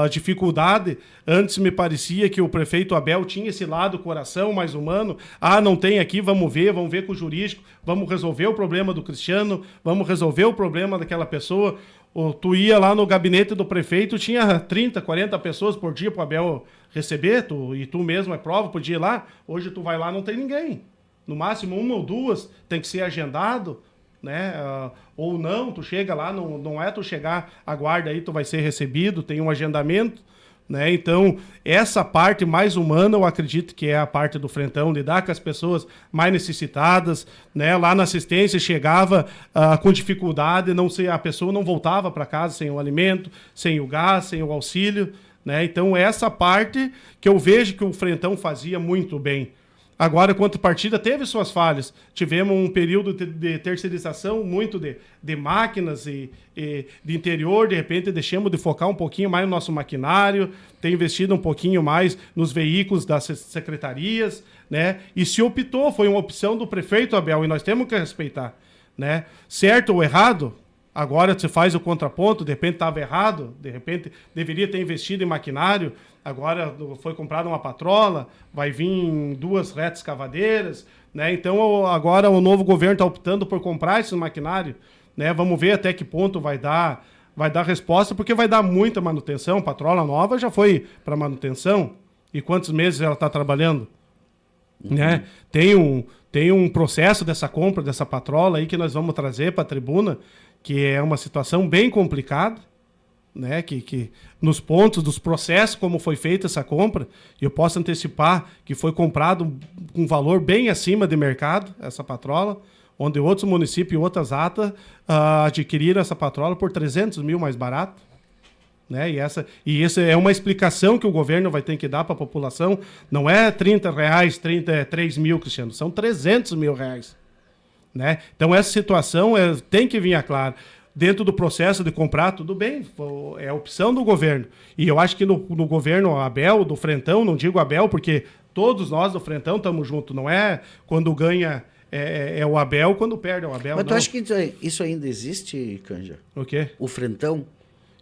dificuldade. Antes me parecia que o prefeito Abel tinha esse lado coração mais humano. Não tem aqui, vamos ver com o jurídico, vamos resolver o problema do Cristiano, vamos resolver o problema daquela pessoa. Tu ia lá no gabinete do prefeito, tinha 30, 40 pessoas por dia para o Abel receber, e tu mesmo é prova, podia ir lá. Hoje tu vai lá, não tem ninguém. No máximo 1 ou 2, tem que ser agendado, né? Ou não, tu chega lá, não é tu chegar, aguarda aí, tu vai ser recebido, tem um agendamento, né? Então, essa parte mais humana, eu acredito que é a parte do frentão, lidar com as pessoas mais necessitadas, né? Lá na assistência chegava com dificuldade, a pessoa não voltava para casa sem o alimento, sem o gás, sem o auxílio, né? Então, essa parte que eu vejo que o frentão fazia muito bem. Agora, contrapartida, teve suas falhas. Tivemos um período de terceirização muito de máquinas e de interior. De repente, deixamos de focar um pouquinho mais no nosso maquinário, ter investido um pouquinho mais nos veículos das secretarias, né? E se optou, foi uma opção do prefeito Abel, e nós temos que respeitar, né? Certo ou errado, agora você faz o contraponto, de repente estava errado, de repente deveria ter investido em maquinário, agora foi comprada uma patrola, vai vir 2 retas escavadeiras, né? Então agora o novo governo está optando por comprar esse maquinário, né? Vamos ver até que ponto vai dar resposta, porque vai dar muita manutenção. Patrola nova já foi para manutenção, e quantos meses ela está trabalhando? Né? Tem um processo dessa compra, dessa patrola aí que nós vamos trazer para a tribuna, que é uma situação bem complicada, né? Que nos pontos dos processos, como foi feita essa compra, eu posso antecipar que foi comprado com um valor bem acima de mercado, essa patrola, onde outros municípios e outras atas adquiriram essa patrola por 300 mil mais barato. Né? E essa é uma explicação que o governo vai ter que dar para a população. Não é R$30, 33 mil, Cristiano, são 300 mil reais. Né? Então essa situação tem que vir a claro. Dentro do processo de comprar, tudo bem, é a opção do governo. E eu acho que no governo Abel, do Frentão, não digo Abel, porque todos nós do Frentão estamos juntos, não é quando ganha é o Abel, quando perde é o Abel. Mas não. tu acha que isso ainda existe, Canja? O quê? O Frentão?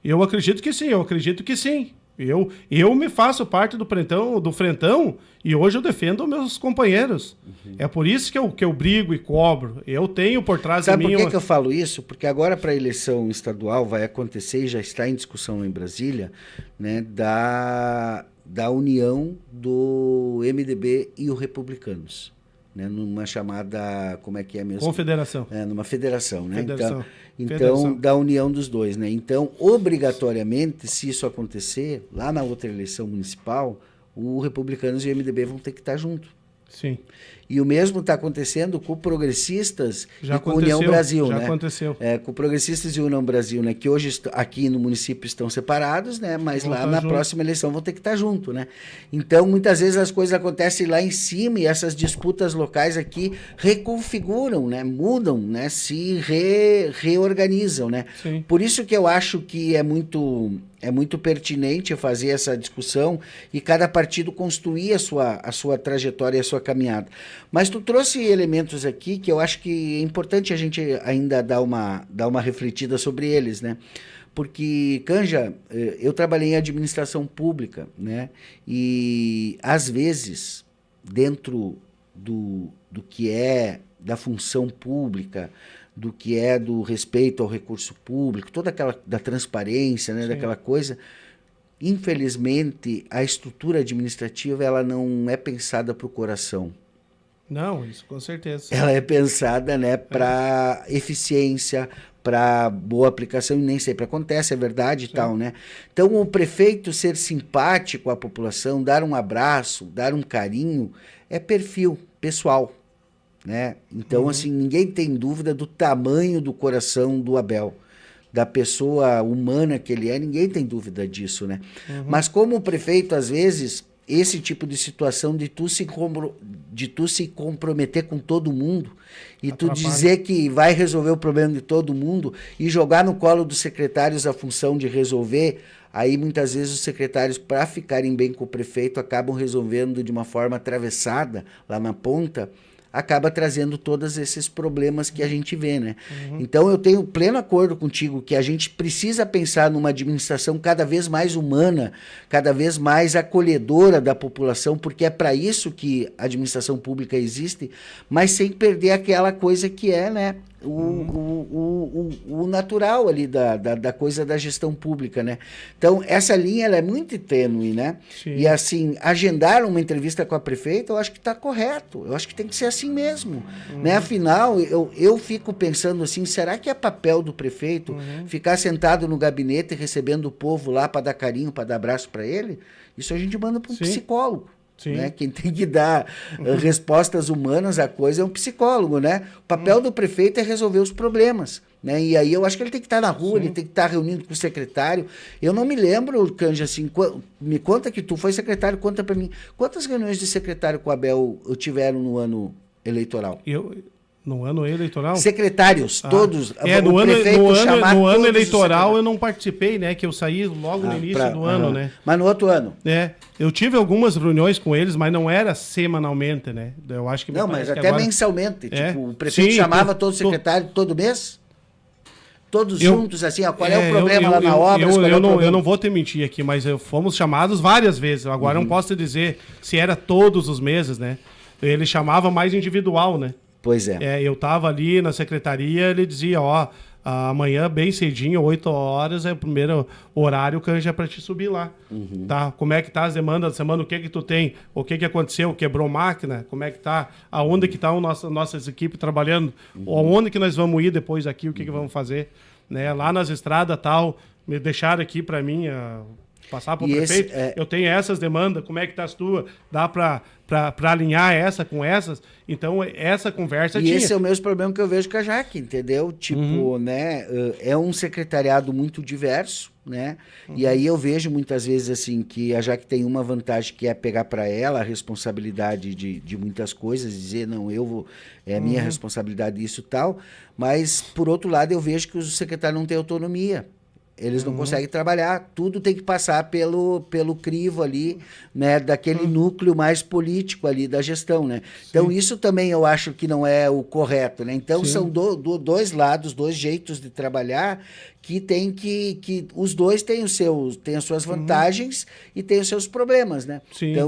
Eu acredito que sim, Eu me faço parte do Frentão e hoje eu defendo meus companheiros. Uhum. É por isso que eu brigo e cobro. Eu tenho por trás de mim... Sabe por que eu falo isso? Porque agora para a eleição estadual vai acontecer, e já está em discussão em Brasília, né, da união do MDB e os republicanos. Né, numa chamada, como é que é mesmo? Confederação. Numa federação, né? Federação. Então, da união dos dois, né? Então, obrigatoriamente, se isso acontecer, lá na outra eleição municipal, os republicanos e o MDB vão ter que estar juntos. Sim. E o mesmo está acontecendo com Progressistas e com aconteceu, União Brasil, já né? aconteceu. Com Progressistas e União Brasil, né? Que hoje aqui no município estão separados, né? Mas Vão lá tá na junto. próxima eleição vão ter que estar junto, né? Então, muitas vezes as coisas acontecem lá em cima e essas disputas locais aqui reconfiguram, né? Mudam, né? Se reorganizam, né? Sim. Por isso que eu acho que é muito pertinente fazer essa discussão e cada partido construir a sua trajetória e a sua caminhada. Mas tu trouxe elementos aqui que eu acho que é importante a gente ainda dar uma refletida sobre eles, né? Porque, Canja, eu trabalhei em administração pública, né? E, às vezes, dentro do que é da função pública, do que é do respeito ao recurso público, toda aquela da transparência, né, daquela coisa, infelizmente a estrutura administrativa ela não é pensada para o coração. Não, isso com certeza. Ela é pensada, né, para eficiência, para boa aplicação, e nem sempre acontece, é verdade e tal, né? Então, o prefeito ser simpático à população, dar um abraço, dar um carinho, é perfil pessoal, né? Então, assim, ninguém tem dúvida do tamanho do coração do Abel, da pessoa humana que ele é, ninguém tem dúvida disso, né? Mas como o prefeito, às vezes, esse tipo de situação de tu se comprometer com todo mundo e tu dizer que vai resolver o problema de todo mundo e jogar no colo dos secretários a função de resolver, aí muitas vezes os secretários, para ficarem bem com o prefeito, acabam resolvendo de uma forma atravessada lá na ponta, acaba trazendo todos esses problemas que a gente vê, né? Então eu tenho pleno acordo contigo que a gente precisa pensar numa administração cada vez mais humana, cada vez mais acolhedora da população, porque é para isso que a administração pública existe, mas sem perder aquela coisa que é, né? O natural ali da coisa da gestão pública, né? Então, essa linha ela é muito tênue, né? Sim. E assim, agendar uma entrevista com a prefeita, eu acho que está correto. Eu acho que tem que ser assim mesmo, né? Afinal, eu fico pensando assim, será que é papel do prefeito ficar sentado no gabinete recebendo o povo lá para dar carinho, para dar abraço para ele? Isso a gente manda para um psicólogo. Né? Quem tem que dar respostas humanas à coisa é um psicólogo, né? O papel do prefeito é resolver os problemas, né? E aí eu acho que ele tem que estar na rua, ele tem que estar reunindo com o secretário. Eu não me lembro, Canja, assim, me conta que tu foi secretário, conta para mim, quantas reuniões de secretário com o Abel tiveram no ano eleitoral? No ano eleitoral? Secretários, todos. No ano eleitoral eu não participei, né? Que eu saí logo no início do ano, né? Mas no outro ano? Eu tive algumas reuniões com eles, mas não era semanalmente, né? Eu acho que não, mas até agora... mensalmente. Tipo, o prefeito chamava todo secretário todo mês? Todos juntos, assim, ó, qual é o problema lá na obra? Eu não vou te mentir aqui, mas fomos chamados várias vezes. Agora não posso te dizer se era todos os meses, né? Ele chamava mais individual, né? Pois é. Eu estava ali na secretaria, ele dizia, amanhã bem cedinho, 8 horas, é o primeiro horário que já é para te subir lá. Tá? Como é que tá as demandas da semana, o que tu tem, o que aconteceu, quebrou máquina, como é que tá, aonde que tá nossas equipes trabalhando, aonde que nós vamos ir depois aqui, o que vamos fazer, né? Lá nas estradas tal, me deixaram aqui para mim... passar para o prefeito, eu tenho essas demandas, como é que tá as tuas? Dá para alinhar essa com essas? Então, essa conversa tinha. E esse é o mesmo problema que eu vejo com a Jaque, entendeu? Tipo, né, é um secretariado muito diverso, né? E aí eu vejo muitas vezes, assim, que a Jaque tem uma vantagem que é pegar para ela a responsabilidade de muitas coisas, dizer, não, é minha responsabilidade isso e tal, mas, por outro lado, eu vejo que os secretários não têm autonomia. Eles não conseguem trabalhar, tudo tem que passar pelo crivo ali, né, daquele núcleo mais político ali da gestão, né? Então isso também eu acho que não é o correto, né? Então são dois lados, dois jeitos de trabalhar que tem que os dois têm as suas vantagens e têm os seus problemas, né?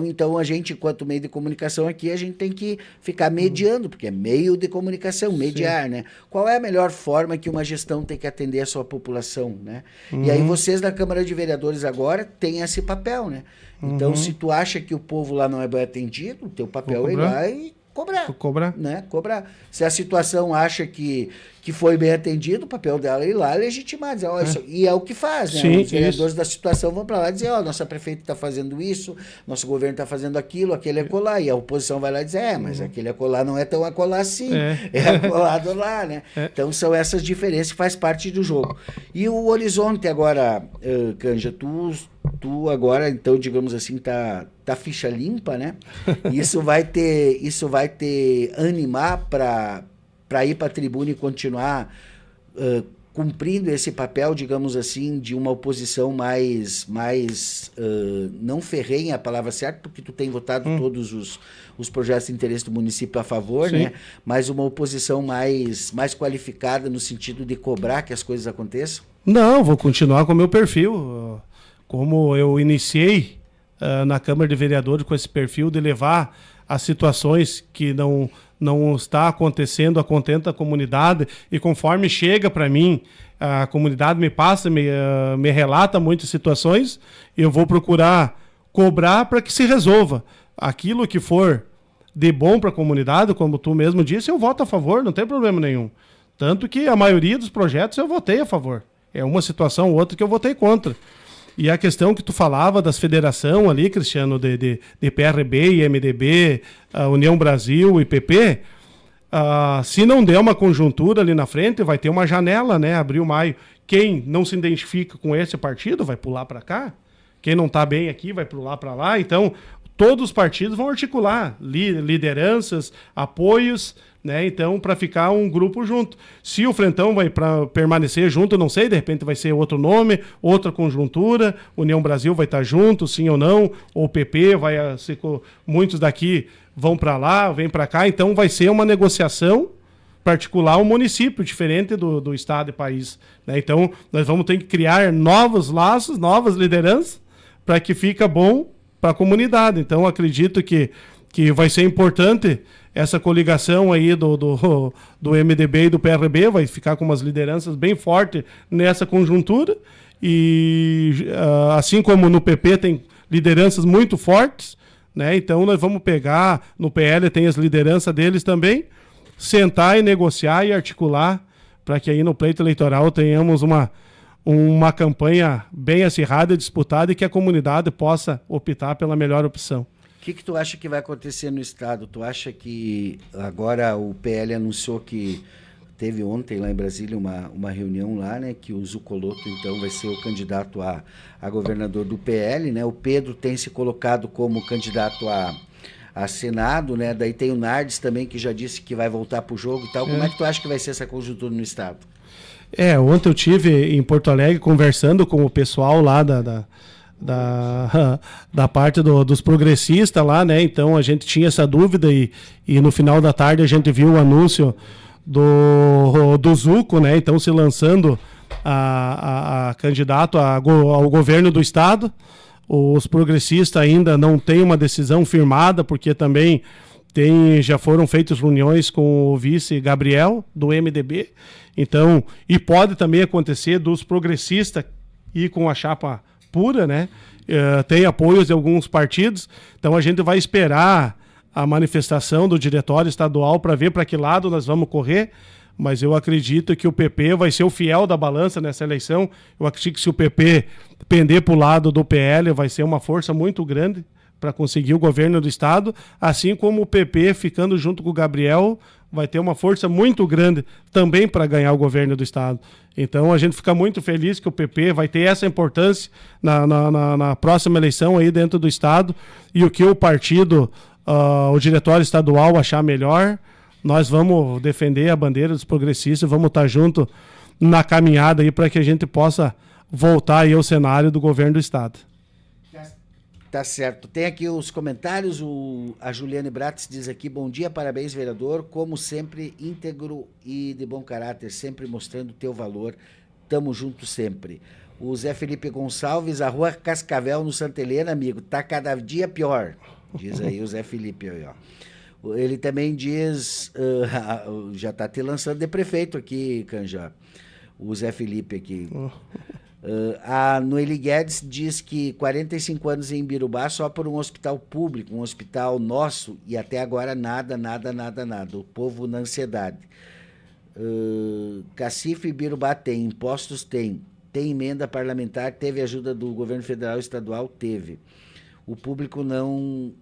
Então a gente, enquanto meio de comunicação aqui, a gente tem que ficar mediando, porque é meio de comunicação, mediar, né? Qual é a melhor forma que uma gestão tem que atender a sua população, né? E aí vocês da Câmara de Vereadores agora têm esse papel, né? Então, se tu acha que o povo lá não é bem atendido, o teu papel é ir lá e cobrar. Né? Cobrar. Se a situação acha que foi bem atendido, o papel dela é ir lá legitimar, dizer, e é o que faz, né? Sim, os vereadores da situação vão para lá dizer, nossa prefeita está fazendo isso, nosso governo está fazendo aquilo, aquele acolá, e a oposição vai lá dizer, mas aquele acolá não é tão acolá assim, é acolado lá, né? Então são essas diferenças que faz parte do jogo. E o horizonte agora, Canja, tu agora, então, digamos assim, tá ficha limpa, né? Isso vai te animar para ir para a tribuna e continuar cumprindo esse papel, digamos assim, de uma oposição mais não ferrenha, a palavra certa, porque tu tem votado todos os projetos de interesse do município a favor, né? Mas uma oposição mais qualificada no sentido de cobrar que as coisas aconteçam? Não, vou continuar com o meu perfil. Como eu iniciei na Câmara de Vereadores com esse perfil de levar as situações que não está acontecendo, acontenta a comunidade, e conforme chega para mim, a comunidade me passa, me relata muitas situações, eu vou procurar cobrar para que se resolva. Aquilo que for de bom para a comunidade, como tu mesmo disse, eu voto a favor, não tem problema nenhum. Tanto que a maioria dos projetos eu votei a favor. É uma situação ou outra que eu votei contra. E a questão que tu falava das federações ali, Cristiano, de PRB e MDB, União Brasil e PP, se não der uma conjuntura ali na frente, vai ter uma janela, né? Abril, maio. Quem não se identifica com esse partido vai pular para cá. Quem não está bem aqui vai pular para lá. Então, todos os partidos vão articular lideranças, apoios, né? Então, para ficar um grupo junto. Se o Frentão vai permanecer junto, eu não sei, de repente vai ser outro nome, outra conjuntura, União Brasil vai estar junto, sim ou não, ou o PP vai ser, muitos daqui vão para lá, vêm para cá, então vai ser uma negociação particular, um município diferente do estado e país, né? Então, nós vamos ter que criar novos laços, novas lideranças, para que fica bom para a comunidade. Então, acredito que vai ser importante essa coligação aí do MDB e do PRB, vai ficar com umas lideranças bem fortes nessa conjuntura, e assim como no PP tem lideranças muito fortes, né? Então nós vamos pegar, no PL tem as lideranças deles também, sentar e negociar e articular para que aí no pleito eleitoral tenhamos uma campanha bem acirrada e disputada, e que a comunidade possa optar pela melhor opção. O que tu acha que vai acontecer no estado? Tu acha que agora o PL anunciou que teve ontem lá em Brasília uma reunião lá, né, que o Zucoloto então vai ser o candidato a governador do PL, né? O Pedro tem se colocado como candidato a Senado, né? Daí tem o Nardes também, que já disse que vai voltar pro jogo e tal. Como é que tu acha que vai ser essa conjuntura no estado? Ontem eu tive em Porto Alegre conversando com o pessoal lá da parte dos progressistas lá, né? Então a gente tinha essa dúvida, e no final da tarde a gente viu o anúncio do Zuco, né? Então se lançando a candidato ao governo do estado. Os progressistas ainda não têm uma decisão firmada, porque também já foram feitas reuniões com o vice Gabriel, do MDB. Então, e pode também acontecer dos progressistas ir com a chapa pura, né? Tem apoios de alguns partidos. Então a gente vai esperar a manifestação do diretório estadual para ver para que lado nós vamos correr. Mas eu acredito que o PP vai ser o fiel da balança nessa eleição. Eu acredito que se o PP pender para o lado do PL, vai ser uma força muito grande para conseguir o governo do estado, assim como o PP, ficando junto com o Gabriel, vai ter uma força muito grande também para ganhar o governo do estado. Então a gente fica muito feliz que o PP vai ter essa importância na próxima eleição aí dentro do estado, e o que o partido, o diretório estadual achar melhor, nós vamos defender a bandeira dos progressistas, vamos estar junto na caminhada aí para que a gente possa voltar aí ao cenário do governo do estado. Tá certo. Tem aqui os comentários. A Juliane Bratis diz aqui: bom dia, parabéns, vereador. Como sempre, íntegro e de bom caráter, sempre mostrando o teu valor. Tamo junto sempre. O Zé Felipe Gonçalves, a rua Cascavel no Santa Helena, amigo, tá cada dia pior. Diz aí o Zé Felipe aí, ó. Ele também diz, já tá te lançando de prefeito aqui, Canja. O Zé Felipe aqui. A Noeli Guedes diz que 45 anos em Birubá só por um hospital público, um hospital nosso, e até agora nada. O povo na ansiedade. Cacife e Birubá tem, impostos tem emenda parlamentar, teve ajuda do governo federal e estadual, teve. O público não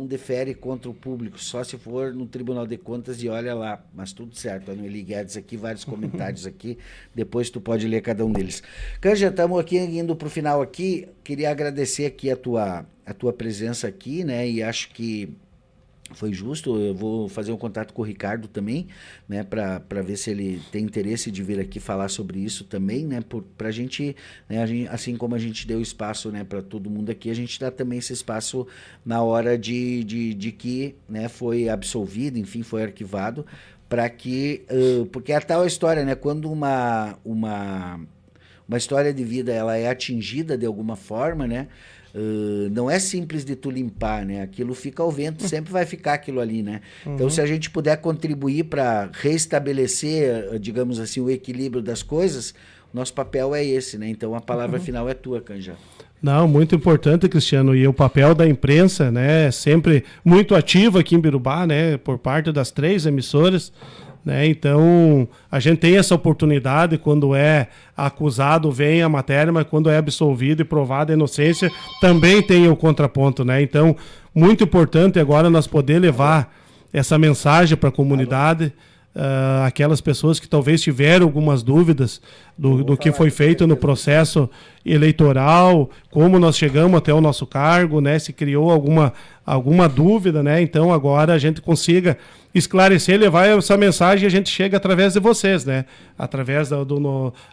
defere contra o público, só se for no Tribunal de Contas e olha lá, mas tudo certo. A Noeli Guedes aqui, vários comentários aqui, depois tu pode ler cada um deles. Canja, estamos aqui indo para o final aqui, queria agradecer aqui a tua presença aqui, né, e acho que foi justo. Eu vou fazer um contato com o Ricardo também, né, para ver se ele tem interesse de vir aqui falar sobre isso também, né, para a gente, assim como a gente deu espaço, né, para todo mundo aqui, a gente dá também esse espaço na hora de que, né, foi absolvido, enfim, foi arquivado, para que, porque é a tal história, né, quando uma história de vida ela é atingida de alguma forma, né, não é simples de tu limpar, né? Aquilo fica ao vento, sempre vai ficar aquilo ali, né? Então, se a gente puder contribuir para restabelecer, digamos assim, o equilíbrio das coisas, nosso papel é esse, né? Então, a palavra final é tua, Canja. Não, muito importante, Cristiano, e o papel da imprensa, né, sempre muito ativo aqui em Birubá, né, por parte das 3 emissoras, né, então a gente tem essa oportunidade, quando é acusado vem a matéria, mas quando é absolvido e provada a inocência, também tem o contraponto, né, então muito importante agora nós poder levar essa mensagem para a comunidade, aquelas pessoas que talvez tiveram algumas dúvidas do que foi feito no processo eleitoral, como nós chegamos até o nosso cargo, né? Se criou alguma dúvida, né? Então agora a gente consiga esclarecer, levar essa mensagem, a gente chega através de vocês, né? Através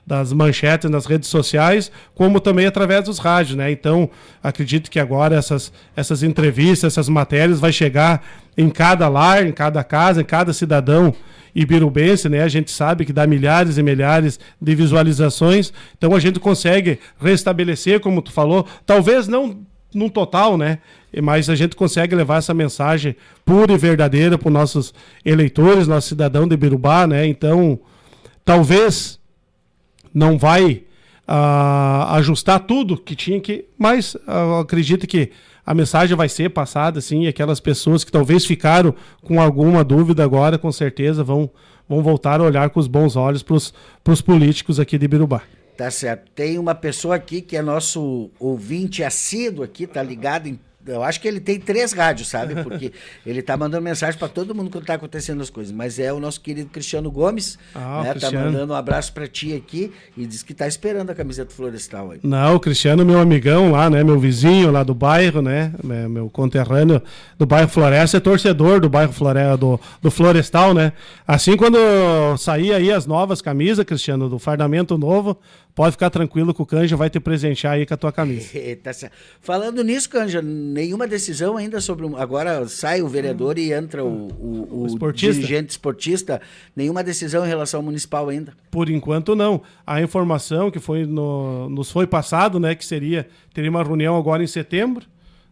das manchetes nas redes sociais, como também através dos rádios, né? Então acredito que agora essas entrevistas, essas matérias vai chegar em cada lar, em cada casa, em cada cidadão ibirubense, né? A gente sabe que dá milhares e milhares de visualizações, então a gente consegue restabelecer, como tu falou, talvez não num total, né? Mas a gente consegue levar essa mensagem pura e verdadeira para os nossos eleitores, nosso cidadão de Birubá, né? Então, talvez não vai ajustar tudo que tinha que, mas acredito que a mensagem vai ser passada, sim, e aquelas pessoas que talvez ficaram com alguma dúvida agora, com certeza vão voltar a olhar com os bons olhos para os políticos aqui de Birubá. Tá certo. Tem uma pessoa aqui que é nosso ouvinte assíduo aqui, tá ligado em... Eu acho que ele tem 3 rádios, sabe? Porque ele tá mandando mensagem para todo mundo quando tá acontecendo as coisas. Mas é o nosso querido Cristiano Gomes, né? Cristiano. Tá mandando um abraço para ti aqui e diz que tá esperando a camiseta florestal aí. Não, o Cristiano, meu amigão lá, né? Meu vizinho lá do bairro, né? Meu conterrâneo do bairro Floresta, é torcedor do bairro do Florestal, né? Assim, quando sair aí as novas camisas, Cristiano, do fardamento novo, pode ficar tranquilo que o Canja vai te presentear aí com a tua camisa. Tá certo. Falando nisso, Canja, nenhuma decisão ainda sobre... Agora sai o vereador e entra o dirigente esportista. Nenhuma decisão em relação ao municipal ainda? Por enquanto, não. A informação que nos foi passado, né, que teria uma reunião agora em setembro,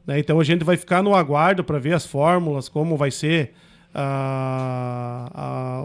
né, então a gente vai ficar no aguardo para ver as fórmulas, como vai ser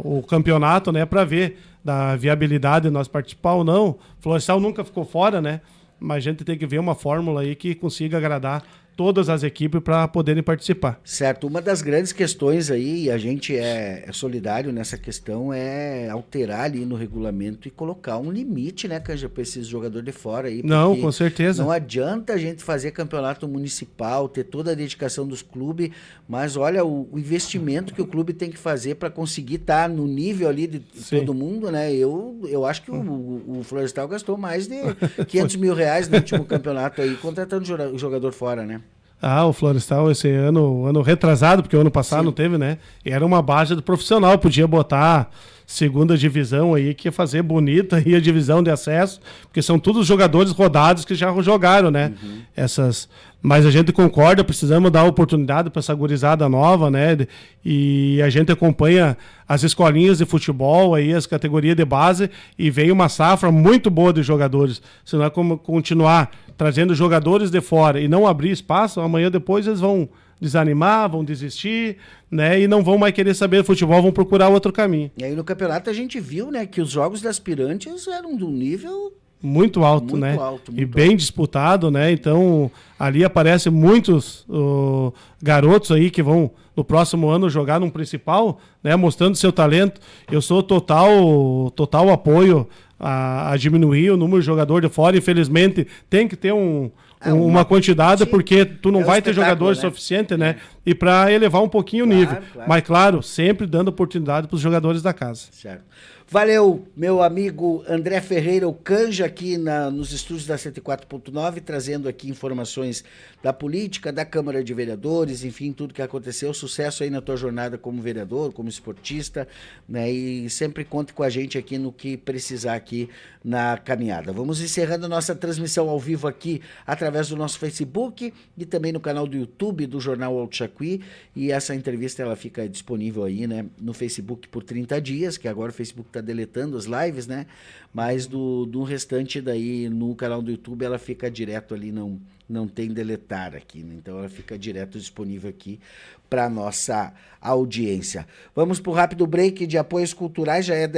o campeonato, né, para ver da viabilidade de nós participar ou não. Florestal nunca ficou fora, né? Mas a gente tem que ver uma fórmula aí que consiga agradar todas as equipes para poderem participar. Certo. Uma das grandes questões aí, e a gente é solidário nessa questão, é alterar ali no regulamento e colocar um limite, né, Canja, para esses jogadores de fora aí. Não, com certeza. Não adianta a gente fazer campeonato municipal, ter toda a dedicação dos clubes, mas olha o investimento que o clube tem que fazer para conseguir estar no nível ali de todo mundo, né? Eu acho que o Florestal gastou mais de 500 mil reais no último campeonato aí, contratando jogador fora, né? O Florestal esse ano retrasado, porque o ano passado não teve, né? Era uma base do profissional, podia botar segunda divisão aí, que ia fazer bonita aí a divisão de acesso, porque são todos jogadores rodados que já jogaram, né? Mas a gente concorda, precisamos dar oportunidade para essa gurizada nova, né? E a gente acompanha as escolinhas de futebol, aí, as categorias de base, e vem uma safra muito boa de jogadores. Se nós continuar trazendo jogadores de fora e não abrir espaço, amanhã depois eles vão desanimar, vão desistir, né? E não vão mais querer saber de futebol, vão procurar outro caminho. E aí no campeonato a gente viu, né, que os jogos de aspirantes eram de um nível muito alto, Muito né? alto, E muito bem disputado, né? Então, ali aparecem muitos garotos aí que vão no próximo ano jogar num principal, né? Mostrando seu talento. Eu sou total apoio a diminuir o número de jogador de fora. Infelizmente, tem que ter uma quantidade, sim, porque tu não é um vai ter espetáculo, jogadores né? suficiente, né? E para elevar um pouquinho o nível. Claro. Mas, claro, sempre dando oportunidade para os jogadores da casa. Certo. Valeu, meu amigo André Ferreira, o Canja, aqui nos estúdios da 104.9, trazendo aqui informações da política, da Câmara de Vereadores, enfim, tudo que aconteceu. Sucesso aí na tua jornada como vereador, como esportista, né? E sempre conte com a gente aqui no que precisar aqui na caminhada. Vamos encerrando a nossa transmissão ao vivo aqui através do nosso Facebook e também no canal do YouTube do Jornal Alto Jacuí. E essa entrevista ela fica disponível aí, né, no Facebook por 30 dias, que agora o Facebook está deletando as lives, né? Mas do restante daí no canal do YouTube ela fica direto ali, não tem deletar aqui, né? Então ela fica direto disponível aqui para nossa audiência. Vamos para o rápido break de apoios culturais, já é